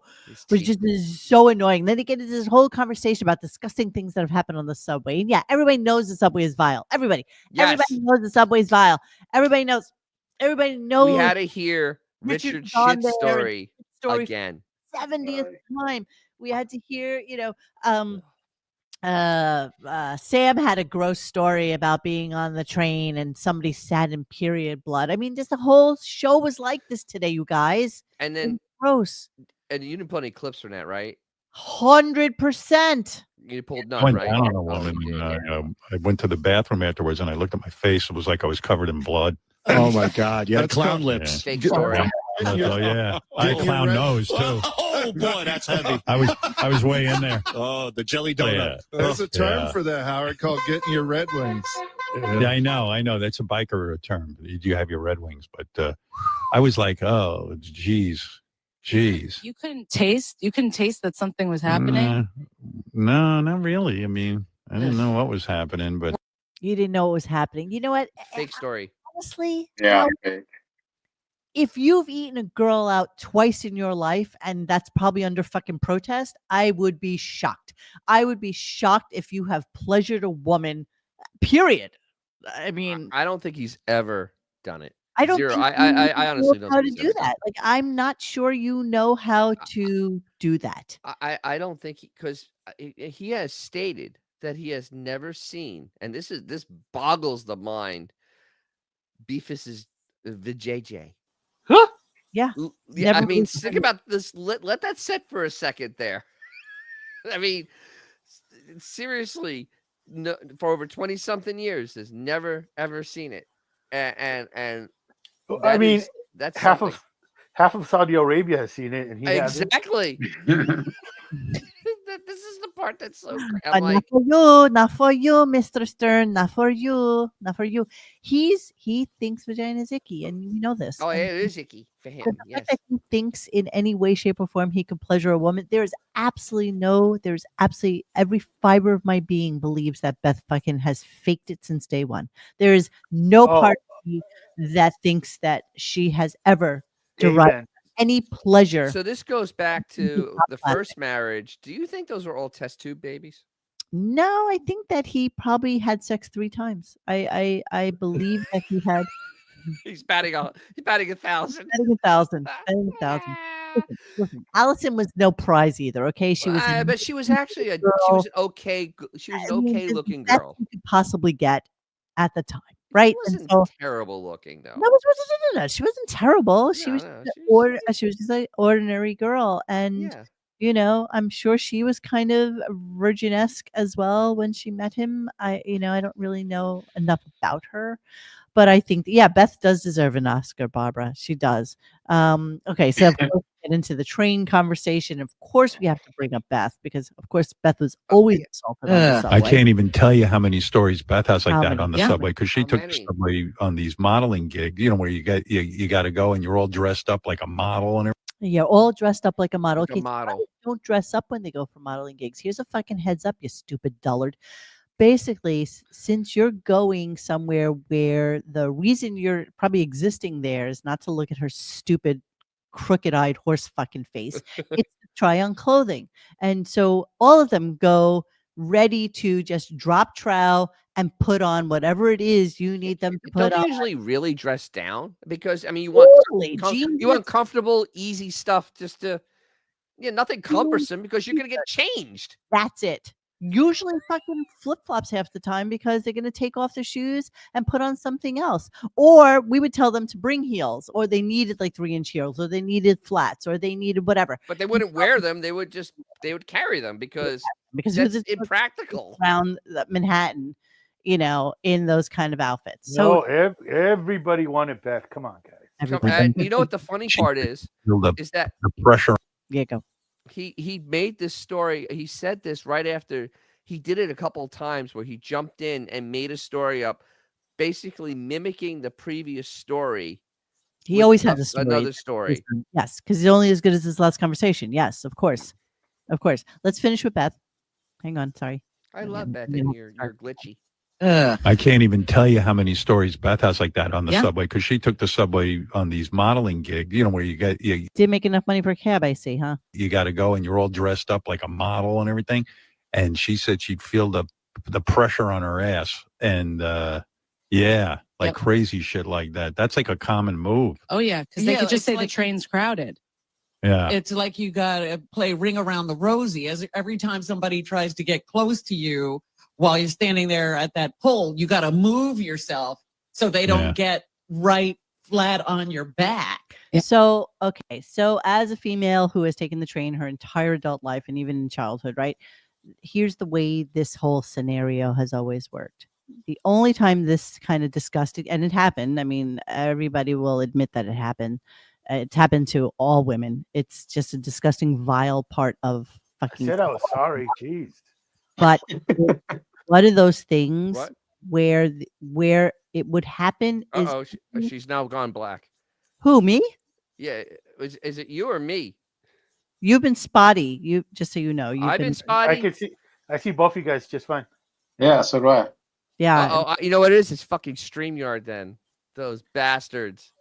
was just so annoying. Then they get into this whole conversation about disgusting things that have happened on the subway. And yeah, everybody knows the subway is vile. Everybody knows the subway is vile. Everybody knows. We had to hear Richard shit story again. 70th time. We had to hear, Sam had a gross story about being on the train and somebody sat in period blood. I mean, just the whole show was like this today, you guys. And then gross. And you didn't put any clips from that, right? 100%. You pulled I none, went right? down on a woman. I went to the bathroom afterwards, and I looked at my face. It was like I was covered in blood. Oh my God! You had That's clown cool. lips. Fake story. Oh yeah, I had clown nose too. Oh boy, that's heavy. I was way in there. Oh, the jelly donut. There's a term for that, Howard, called getting your Red Wings. Yeah, I know. That's a biker term. You have your Red Wings, but I was like, oh, geez. You couldn't taste that something was happening? No, not really. I mean, I didn't know what was happening, but you didn't know what was happening. You know what? Fake story. Honestly, yeah. If you've eaten a girl out twice in your life and that's probably under fucking protest, I would be shocked. I would be shocked if you have pleasured a woman, period. I mean, I don't think he's ever done it. I don't Zero. think I honestly don't know how think to he's do ever that. Like, I'm not sure you know how to do that. I don't think because he has stated that he has never seen, and this boggles the mind. Beefus's vajayjay. Huh? Yeah. Yeah. I mean, think about this. Let that sit for a second there. I mean, seriously, no, for over 20-something years, has never ever seen it, and I mean, that's half something. Half of Saudi Arabia has seen it, and he exactly. This is the part that's so. Not for you, Mr. Stern. Not for you. He thinks vagina is icky, and you know this. Oh, it is icky for him. The fact that he thinks in any way, shape, or form he could pleasure a woman, there's absolutely every fiber of my being believes that Beth fucking has faked it since day one. There is no part of me that thinks that she has ever derived any pleasure. So this goes back to the first marriage. Do you think those were all test tube babies? No, I think that he probably had sex 3 times. I believe that he had. He's batting 1,000. Batting 1,000. Listen, Allison was no prize either. Okay, she was. But she was actually an okay looking girl. You could possibly get at the time, right? She wasn't terrible looking though. No, she wasn't terrible. She was just an ordinary girl, and I'm sure she was kind of virgin-esque as well when she met him. I don't really know enough about her. But I think, Beth does deserve an Oscar, Barbara. She does. Okay, so of course we get into the train conversation. Of course, we have to bring up Beth because, of course, Beth was always assaulted on the subway. I can't even tell you how many stories Beth has like that on the subway because she took the subway on these modeling gigs, where you got to go and you're all dressed up like a model and everything. Yeah, all dressed up like a model. Like a model. Don't dress up when they go for modeling gigs. Here's a fucking heads up, you stupid dullard. Basically, since you're going somewhere where the reason you're probably existing there is not to look at her stupid crooked-eyed horse fucking face. It's to try on clothing. And so all of them go ready to just drop trowel and put on whatever it is you need them to put Don't you on. usually really dress down? Because I mean, you want Totally, you want comfortable, easy stuff, just to nothing cumbersome, because you're gonna get changed. That's it. Usually fucking flip-flops half the time because they're going to take off their shoes and put on something else. Or we would tell them to bring heels, or they needed like 3-inch heels, or they needed flats, or they needed whatever. But they wouldn't wear them. They would carry them because that's impractical. Around Manhattan, in those kind of outfits. No, So everybody wanted Beth. Come on, guys. You know what the funny part is that the pressure. Yeah, go. He made this story. He said this right after he did it a couple of times, where he jumped in and made a story up, basically mimicking the previous story. He always has a story. Another story. Yes, because he's only as good as his last conversation. Yes, of course. Of course. Let's finish with Beth. Hang on, sorry. I love Beth, and you're glitchy. I can't even tell you how many stories Beth has like that on the Yeah. subway, because she took the subway on these modeling gigs, where you Didn't make enough money for a cab, I see, huh? you got to go and you're all dressed up like a model and everything. And she said she'd feel the pressure on her ass. And crazy shit like that. That's like a common move. Oh yeah, because they could just say the train's crowded. Yeah. It's like you got to play Ring Around the Rosie. As every time somebody tries to get close to you while you're standing there at that pole, you got to move yourself so they don't get right flat on your back. So, okay. So as a female who has taken the train her entire adult life and even in childhood, right? Here's the way this whole scenario has always worked. The only time this kind of disgusting, and it happened, I mean, everybody will admit that it happened. It's happened to all women. It's just a disgusting, vile part of fucking. I said I was sorry. Jeez. But one of those things What? where it would happen is. Uh-oh, she's now gone black. Who, me? Yeah, is it you or me? You've been spotty. You just so you know, I've been spotty. I see both of you guys just fine. Yeah, so do I. Yeah. You know what it is? It's fucking StreamYard then. Those bastards.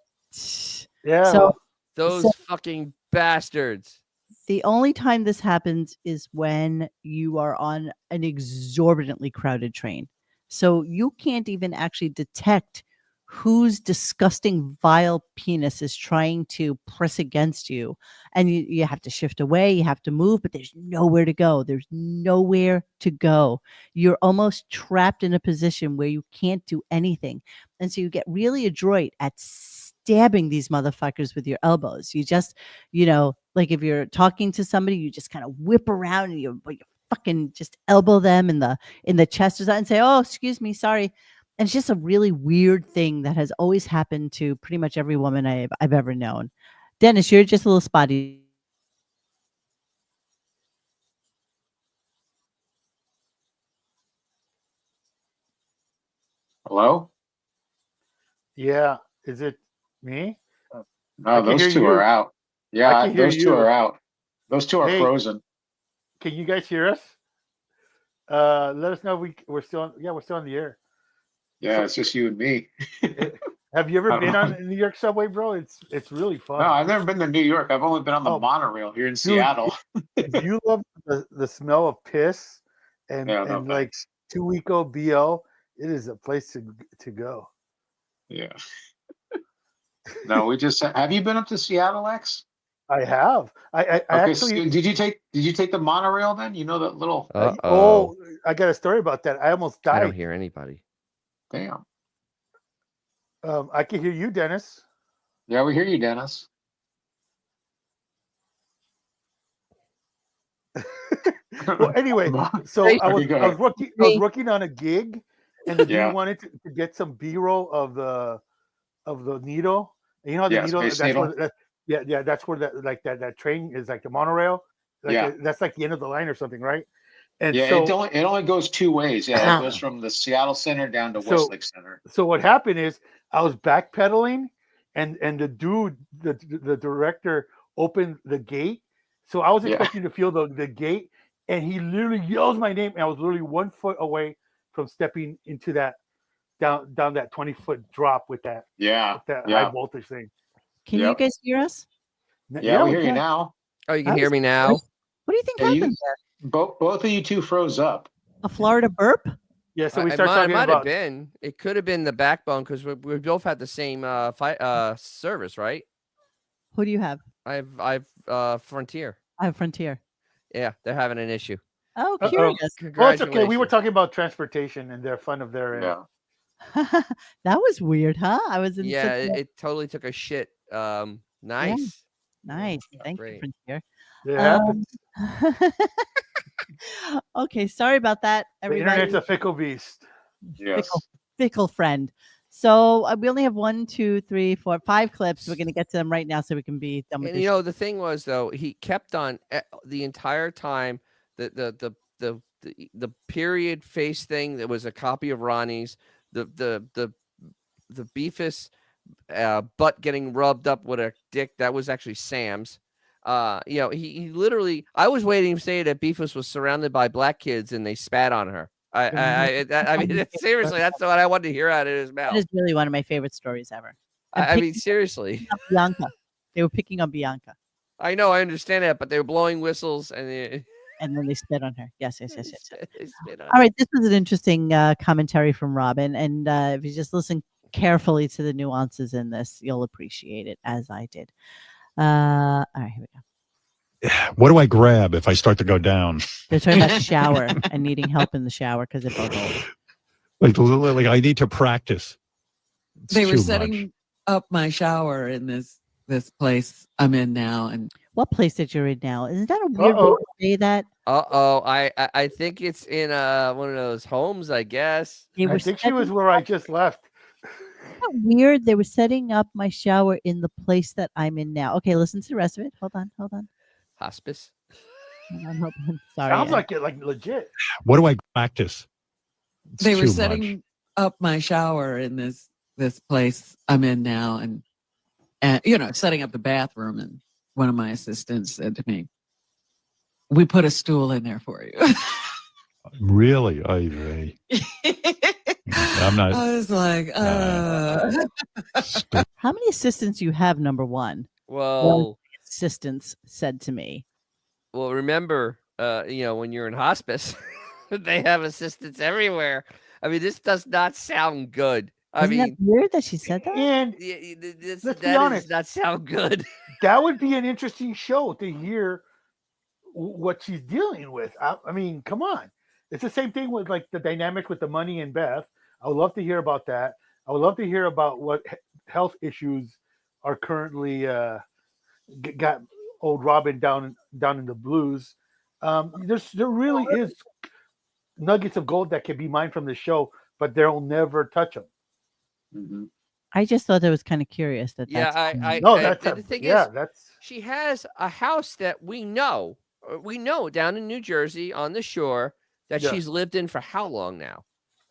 Yeah. So- those fucking bastards. The only time this happens is when you are on an exorbitantly crowded train. So you can't even actually detect whose disgusting, vile penis is trying to press against you. And you have to shift away, you have to move, but there's nowhere to go. There's nowhere to go. You're almost trapped in a position where you can't do anything. And so you get really adroit at stabbing these motherfuckers with your elbows. You just, like if you're talking to somebody, you just kind of whip around and you fucking just elbow them in the chest or something and say, "Oh, excuse me, sorry." And it's just a really weird thing that has always happened to pretty much every woman I've ever known. Dennis, you're just a little spotty. Hello? Yeah. Is it me? No, those two are out. Yeah, those two are out. Those two are frozen. Can you guys hear us? Let us know we're still on. Yeah, we're still on the air. Yeah, it's just you and me. Have you ever been on the New York subway, bro? It's really fun. No, I've never been to New York. I've only been on the monorail here in Seattle. If you love the smell of piss and like 2-week-old BO, it is a place to go. Yeah. No, we just have you been up to Seattle, X? I have. I actually. So did you take the monorail then? You know that little. Oh, I got a story about that. I almost died. I don't hear anybody. Damn. I can hear you, Dennis. Yeah, we hear you, Dennis. Well, anyway, so I was working on a gig, and the dude wanted to get some B-roll of the needle. And you know how the needle. Space That's Needle. where that's where that train is, like the monorail. That's like the end of the line or something, right? And yeah, so, it only goes two ways. Yeah, it goes from the Seattle Center down to Westlake Center. So what happened is I was backpedaling, and the dude, the director, opened the gate. So I was expecting to feel the gate, and he literally yells my name, and I was literally 1 foot away from stepping into that down that 20-foot drop with that high voltage thing. Can you guys hear us? Yeah, we hear you now. Oh, you can hear me now? What do you think Yeah, happened there? Both of you two froze up. A Florida burp? Yeah, so we It start talking might about. have been. It could have been the backbone because we both had the same service, right? Who do you have? I've Frontier. I have Frontier. Yeah, they're having an issue. Oh, Uh-oh. curious. Well, it's Congratulations. okay. We were talking about transportation and their fun of their. Yeah. That was weird, huh? I was in. Yeah, such a- it totally took a shit. Nice. Yeah. Nice. Thank you, Great. Frontier. It happens. Okay, sorry about that, The everybody. internet's a fickle beast. Yes. Fickle friend. So we only have 1, 2, 3, 4, 5 clips. We're gonna get to them right now so we can be done with And this. you know, the thing was though, he kept on the entire time the period face thing that was a copy of Ronnie's, the Beefus butt getting rubbed up with a dick that was actually Sam's. You know, he literally. I was waiting to say that Beefus was surrounded by black kids and they spat on her. I mean, seriously, that's what I wanted to hear out of his mouth. That is really one of my favorite stories ever. I mean, seriously. Bianca. They were picking on Bianca. I know, I understand that, but they were blowing whistles and and then they spit on her. Yes. They spit on All right, this was an interesting commentary from Robin, and if you just listen carefully to the nuances in this, you'll appreciate it, as I did. All right, here we go. What do I grab if I start to go down? They're talking about shower and needing help in the shower because they're both old. Like I need to practice. It's They were too setting much. up my shower in this place I'm in now, and What place that you're in now? Isn't that a weird way to say that? I think it's in one of those homes, I guess. I think she was where I just left. Isn't that weird? They were setting up my shower in the place that I'm in now. Okay, listen to the rest of it. Hold on. Hospice. Hold on. Sorry. Sounds like it, like legit. What do I practice? It's they were too setting much. up my shower in this place I'm in now, and you know, setting up the bathroom. And one of my assistants said to me, "We put a stool in there for you." Really? I'm not. I was like, How many assistants you have, number one? Well, One of the assistants said to me. Well, remember, you know, when you're in hospice, they have assistants everywhere. I mean, this does not sound good. I Isn't mean, that weird that she said that? And let's be honest, does not sound good. That would be an interesting show to hear what she's dealing with. I mean, come on. It's the same thing with like the dynamic with the money and Beth. I would love to hear about that. I would love to hear about what health issues are currently got old Robin down in the blues. There really is nuggets of gold that can be mined from the show, but they'll never touch them. Mm-hmm. I just thought that was kind of curious. That's The thing is, that's she has a house that we know down in New Jersey on the shore that she's lived in for how long now?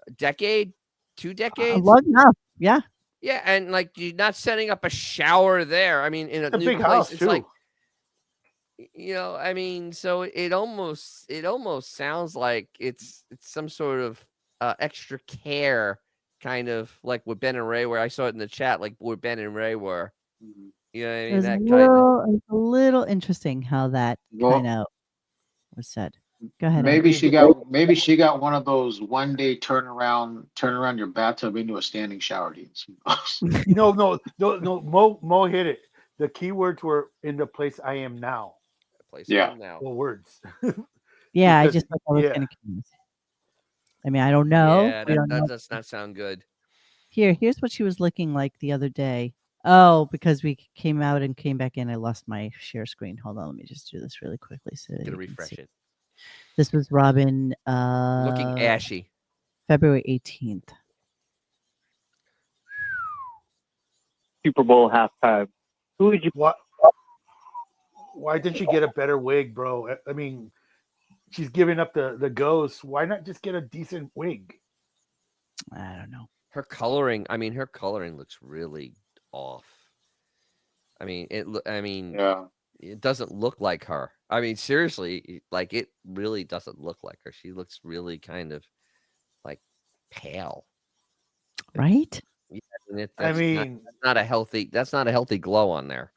A decade, 2 decades? long enough. Yeah. Yeah, and like you're not setting up a shower there. I mean, in a new big place, house, it's too. like, you know, I mean, so it almost sounds like it's some sort of extra care, kind of like what Ben and Ray were. I saw it in the chat, like where Ben and Ray were. You know what I mean? It was That a kind of. a little interesting how that kind of was said. Go ahead. Maybe Ed. she got one of those 1 day turn around your bathtub into a standing shower. no. Mo hit it. The keywords were in the place I am now. Yeah. Now. Well, words. Yeah, I Because- just thought that was yeah. kind of curious. I mean, I don't know. Yeah, We don't that know. does not sound good. Here's what she was looking like the other day. Oh, because we came out and came back in, I lost my share screen. Hold on, let me just do this really quickly. So Gonna you can refresh see. it. This was Robin. Looking ashy. February 18th. Super Bowl halftime. Who would you? Why didn't she get a better wig, bro? I mean, she's giving up the ghost. Why not just get a decent wig? I don't know. Her coloring looks really off. I mean, it doesn't look like her. I mean, seriously, like it really doesn't look like her. She looks really kind of like pale. Right? Yeah, I mean, that's not a healthy glow on there.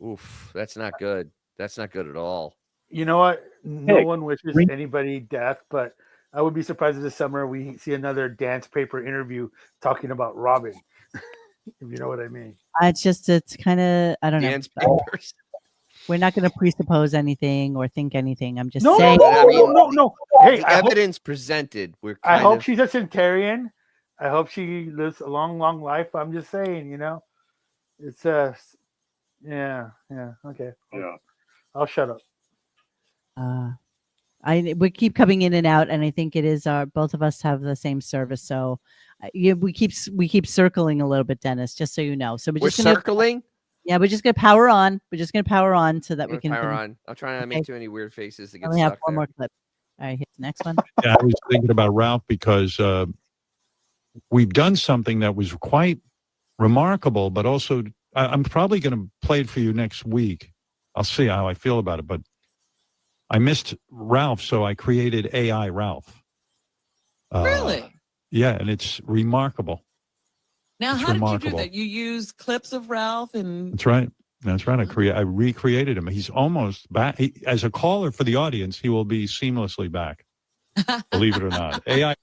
Oof, that's not good. That's not good at all. You know what? No one wishes anybody death, but I would be surprised if this summer we see another dance paper interview talking about Robin. If you know what I mean. It's kind of, I don't Dance know. papers. We're not going to presuppose anything or think anything. I'm just No, saying. no. Hey, the evidence presented. I hope she's a centurion. I hope she lives a long, long life. I'm just saying, it's yeah, okay. Yeah. I'll shut up. We keep coming in and out, and I think it is both of us have the same service, so we keep circling a little bit, Dennis. Just so you know, so we're just circling. Yeah, we're just gonna power on. We're just gonna power on so that we can power on. I'm trying not to make too many weird faces to get only have stuck one there. more clip. All right, hit the next one. Yeah, I was thinking about Ralph because we've done something that was quite remarkable, but also I'm probably going to play it for you next week. I'll see how I feel about it, but I missed Ralph, so I created AI Ralph. Really? Yeah, and it's remarkable. Now, It's how did you remarkable. do that? You use clips of Ralph and That's right. I recreated him. He's almost back. As a caller for the audience, he will be seamlessly back. Believe it or not. AI.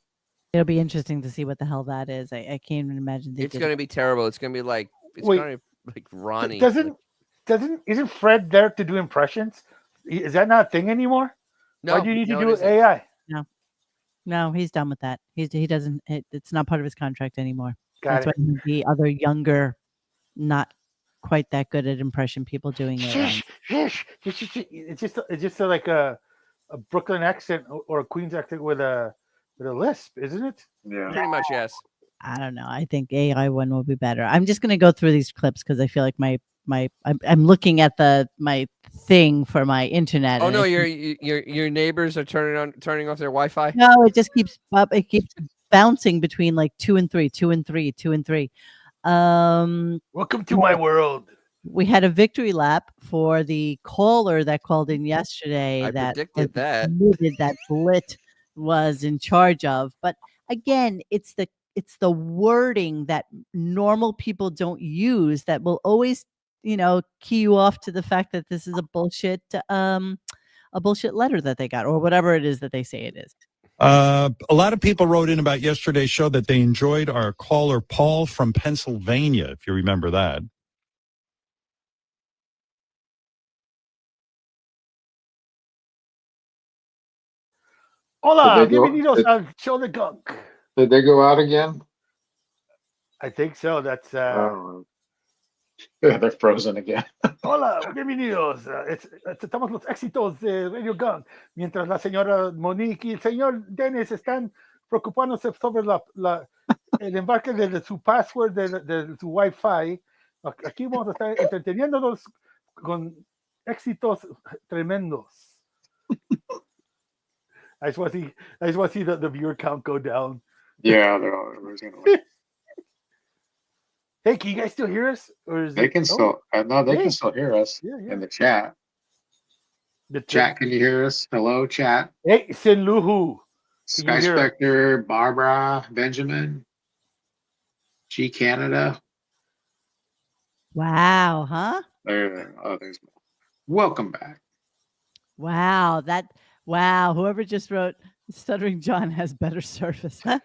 It'll be interesting to see what the hell that is. I can't even imagine. It's going to be terrible. It's going to be like like Ronnie. Isn't Fred there to do impressions? Is that not a thing anymore? No. Why do you need to do it isn't. AI? No, he's done with that. He doesn't. It's not part of his contract anymore. Got That's it. why the other younger, not quite that good at impression people doing it. It's just like a Brooklyn accent or a Queens accent with a lisp, isn't it? Yeah. Pretty much, yes. I don't know. I think AI one will be better. I'm just going to go through these clips because I feel like I'm looking at my thing for my internet. Oh no, your neighbors are turning off their Wi-Fi. No, it just keeps up. It keeps bouncing between like 2 and 3, 2 and 3, 2 and 3. Welcome to my world. We had a victory lap for the caller that called in yesterday. I predicted that. Admitted that Blit was in charge of. But again, it's the wording that normal people don't use that will always, key you off to the fact that this is a bullshit letter that they got or whatever it is that they say it is. A lot of people wrote in about yesterday's show that they enjoyed our caller Paul from Pennsylvania, if you remember that. Hola, bienvenidos al show de Gunk. Did they go out again? I think so. That's yeah, they're frozen again. Hola, bienvenidos. Estamos los éxitos de Radio Gunk. Mientras la señora Monique y el señor Dennis están preocupándose sobre el embarque de su password de su Wi-Fi. Aquí vamos a estar entreteniéndonos con éxitos tremendos. I just want to see the viewer count go down. Yeah, they're all losing. Hey, can you guys still hear us? Or is they can still hear us in the chat. Chat, can you hear us? Hello, chat. Hey, Sinluhu. Sky Spectre, Barbara, Benjamin, G Canada. Wow, huh? There's welcome back. Wow, whoever just wrote Stuttering John has better service. Yeah,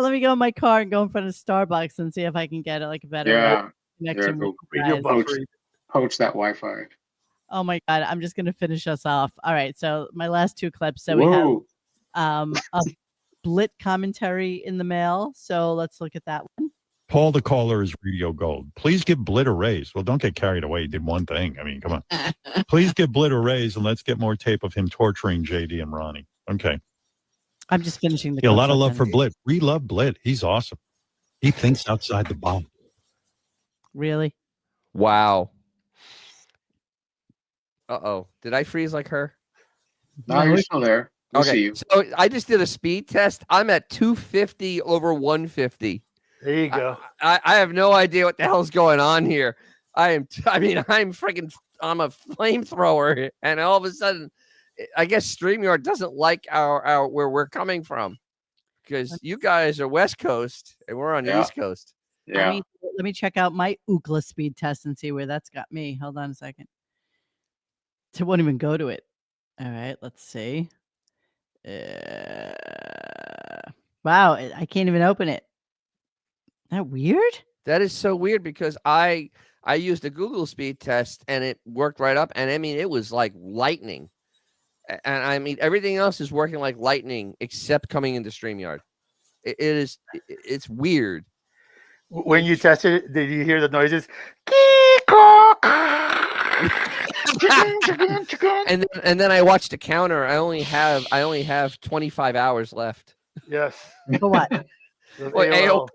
let me go in my car and go in front of Starbucks and see if I can get it like a better connection. Poach that Wi-Fi. Oh my God, I'm just gonna finish us off. All right, so my last two clips. So we have a Blit commentary in the mail. So let's look at that one. Paul the caller is Radio Gold. Please give Blit a raise. Well, don't get carried away. He did one thing. I mean, come on. Please give Blit a raise and let's get more tape of him torturing JD and Ronnie. Okay. I'm just finishing the a lot of love for Blit. We love Blit. He's awesome. He thinks outside the box. Really? Wow. Uh-oh. Did I freeze like her? No, you're still there. We'll see okay. you. So I just did a speed test. I'm at 250 over 150. There you go. I have no idea what the hell's going on here. I'm a flamethrower, and all of a sudden, I guess StreamYard doesn't like our where we're coming from, because you guys are West Coast and we're on the East Coast. Yeah. I mean, Let me check out my Ookla speed test and see where that's got me. Hold on a second. It won't even go to it. All right, let's see. Wow, I can't even open it. Isn't that weird? That is so weird because I used a Google speed test and it worked right up. And I mean, it was like lightning. And I mean, everything else is working like lightning except coming into StreamYard. It's weird. When you tested it, did you hear the noises? and then I watched the counter. I only have 25 hours left. Yes. For what? Wait, AOL.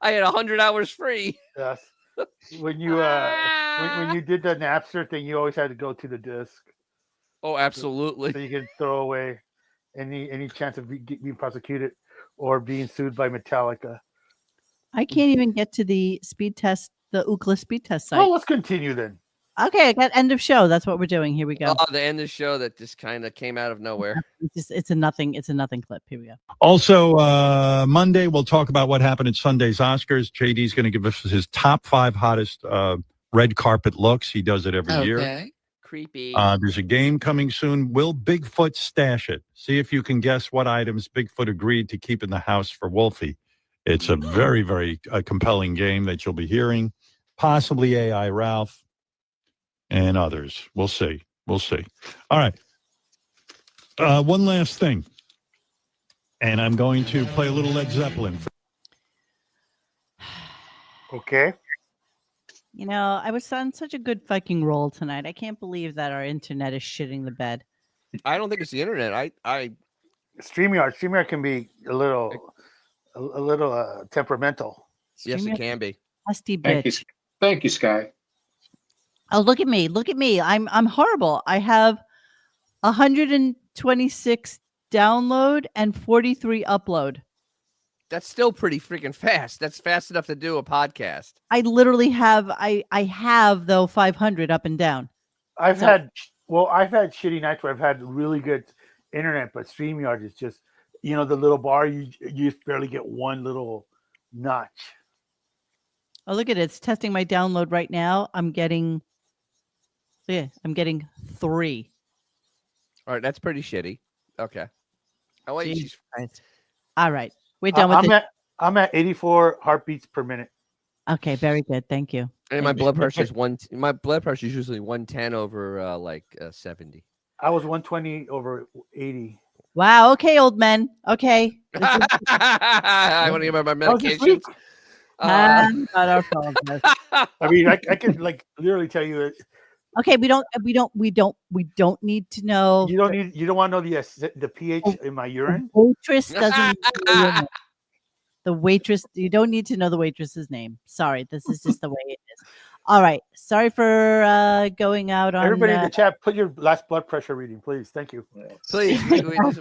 I had 100 hours free. Yes. When you when you did the Napster thing, you always had to go to the disc. Oh, absolutely. So you can throw away any chance of being prosecuted or being sued by Metallica. I can't even get to the speed test, the Ookla speed test site. Well, let's continue then. Okay, I got end of show. That's what we're doing. Here we go. Oh, the end of the show that just kind of came out of nowhere. It's a nothing clip. Here we go. Also, Monday, we'll talk about what happened at Sunday's Oscars. JD's going to give us his top 5 hottest red carpet looks. He does it every year. Creepy. There's a game coming soon. Will Bigfoot stash it? See if you can guess what items Bigfoot agreed to keep in the house for Wolfie. It's a very, very compelling game that you'll be hearing. Possibly AI Ralph and others. We'll see. We'll see. All right. One last thing. And I'm going to play a little Led Zeppelin. Okay. You know, I was on such a good fucking roll tonight. I can't believe that our internet is shitting the bed. I don't think it's the internet. I StreamYard can be a little temperamental. Yes, it can be. Musty bitch. Thank you, Sky. Oh, look at me. Look at me. I'm horrible. I have 126 download and 43 upload. That's still pretty freaking fast. That's fast enough to do a podcast. I literally have I have though 500 up and down. I've had shitty nights where I've had really good internet, but StreamYard is just, the little bar, you just barely get one little notch. Oh, look at it. It's testing my download right now. I'm getting 3. All right, that's pretty shitty. Okay. Oh wait, Jesus Christ. All right. We're done with it. I'm at 84 heartbeats per minute. Okay, very good. Thank you. And my blood pressure is my blood pressure is usually 110 over 70. I was 120 over 80. Wow. Okay, old man. Okay. I want to give my medications. Not our fault. I mean, I can literally tell you. Okay, we don't need to know. You don't want to know the pH in my urine. The waitress doesn't. The waitress. You don't need to know the waitress's name. Sorry, this is just the way it is. All right. Sorry for going out on. Everybody in the chat, put your last blood pressure reading, please. Thank you. Please,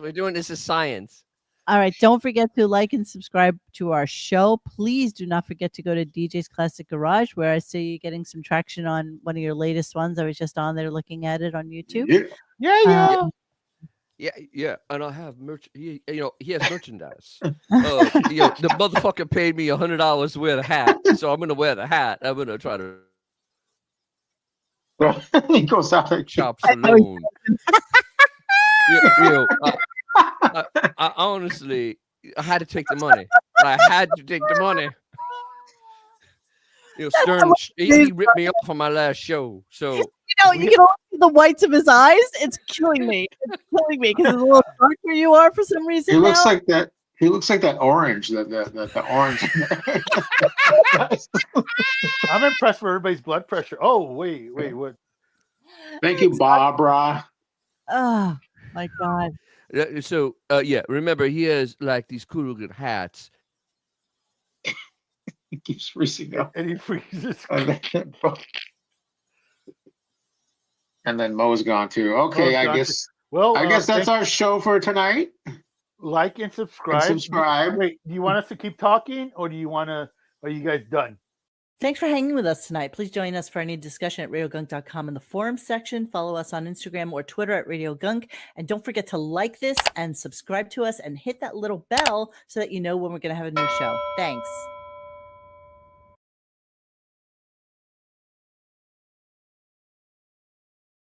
we're doing this as science. All right. Don't forget to like and subscribe to our show. Please do not forget to go to DJ's Classic Garage, where I see you getting some traction on one of your latest ones. I was just on there looking at it on YouTube. Yeah. And I have merch. He has merchandise. The motherfucker paid me $100 to wear the hat, so I'm gonna wear the hat. I'm gonna try to. He goes out there. Shop saloon. I honestly, I had to take the money. I had to take the money. Stern, he ripped me off on my last show. So you can all see the whites of his eyes. It's killing me. It's killing me because it's a little dark where you are for some reason. He looks like that. He looks like that orange. The orange. I'm impressed with everybody's blood pressure. Oh wait, what? Thank you, Barbara. Oh my God. So remember he has like these cool good hats. He keeps freezing up. And he freezes. And then Mo's gone too. Okay, I guess that's our show for tonight. Like and subscribe. Wait, do you want us to keep talking or are you guys done? Thanks for hanging with us tonight. Please join us for any discussion at RadioGunk.com in the forum section. Follow us on Instagram or Twitter at RadioGunk. And don't forget to like this and subscribe to us and hit that little bell so that you know when we're going to have a new show. Thanks.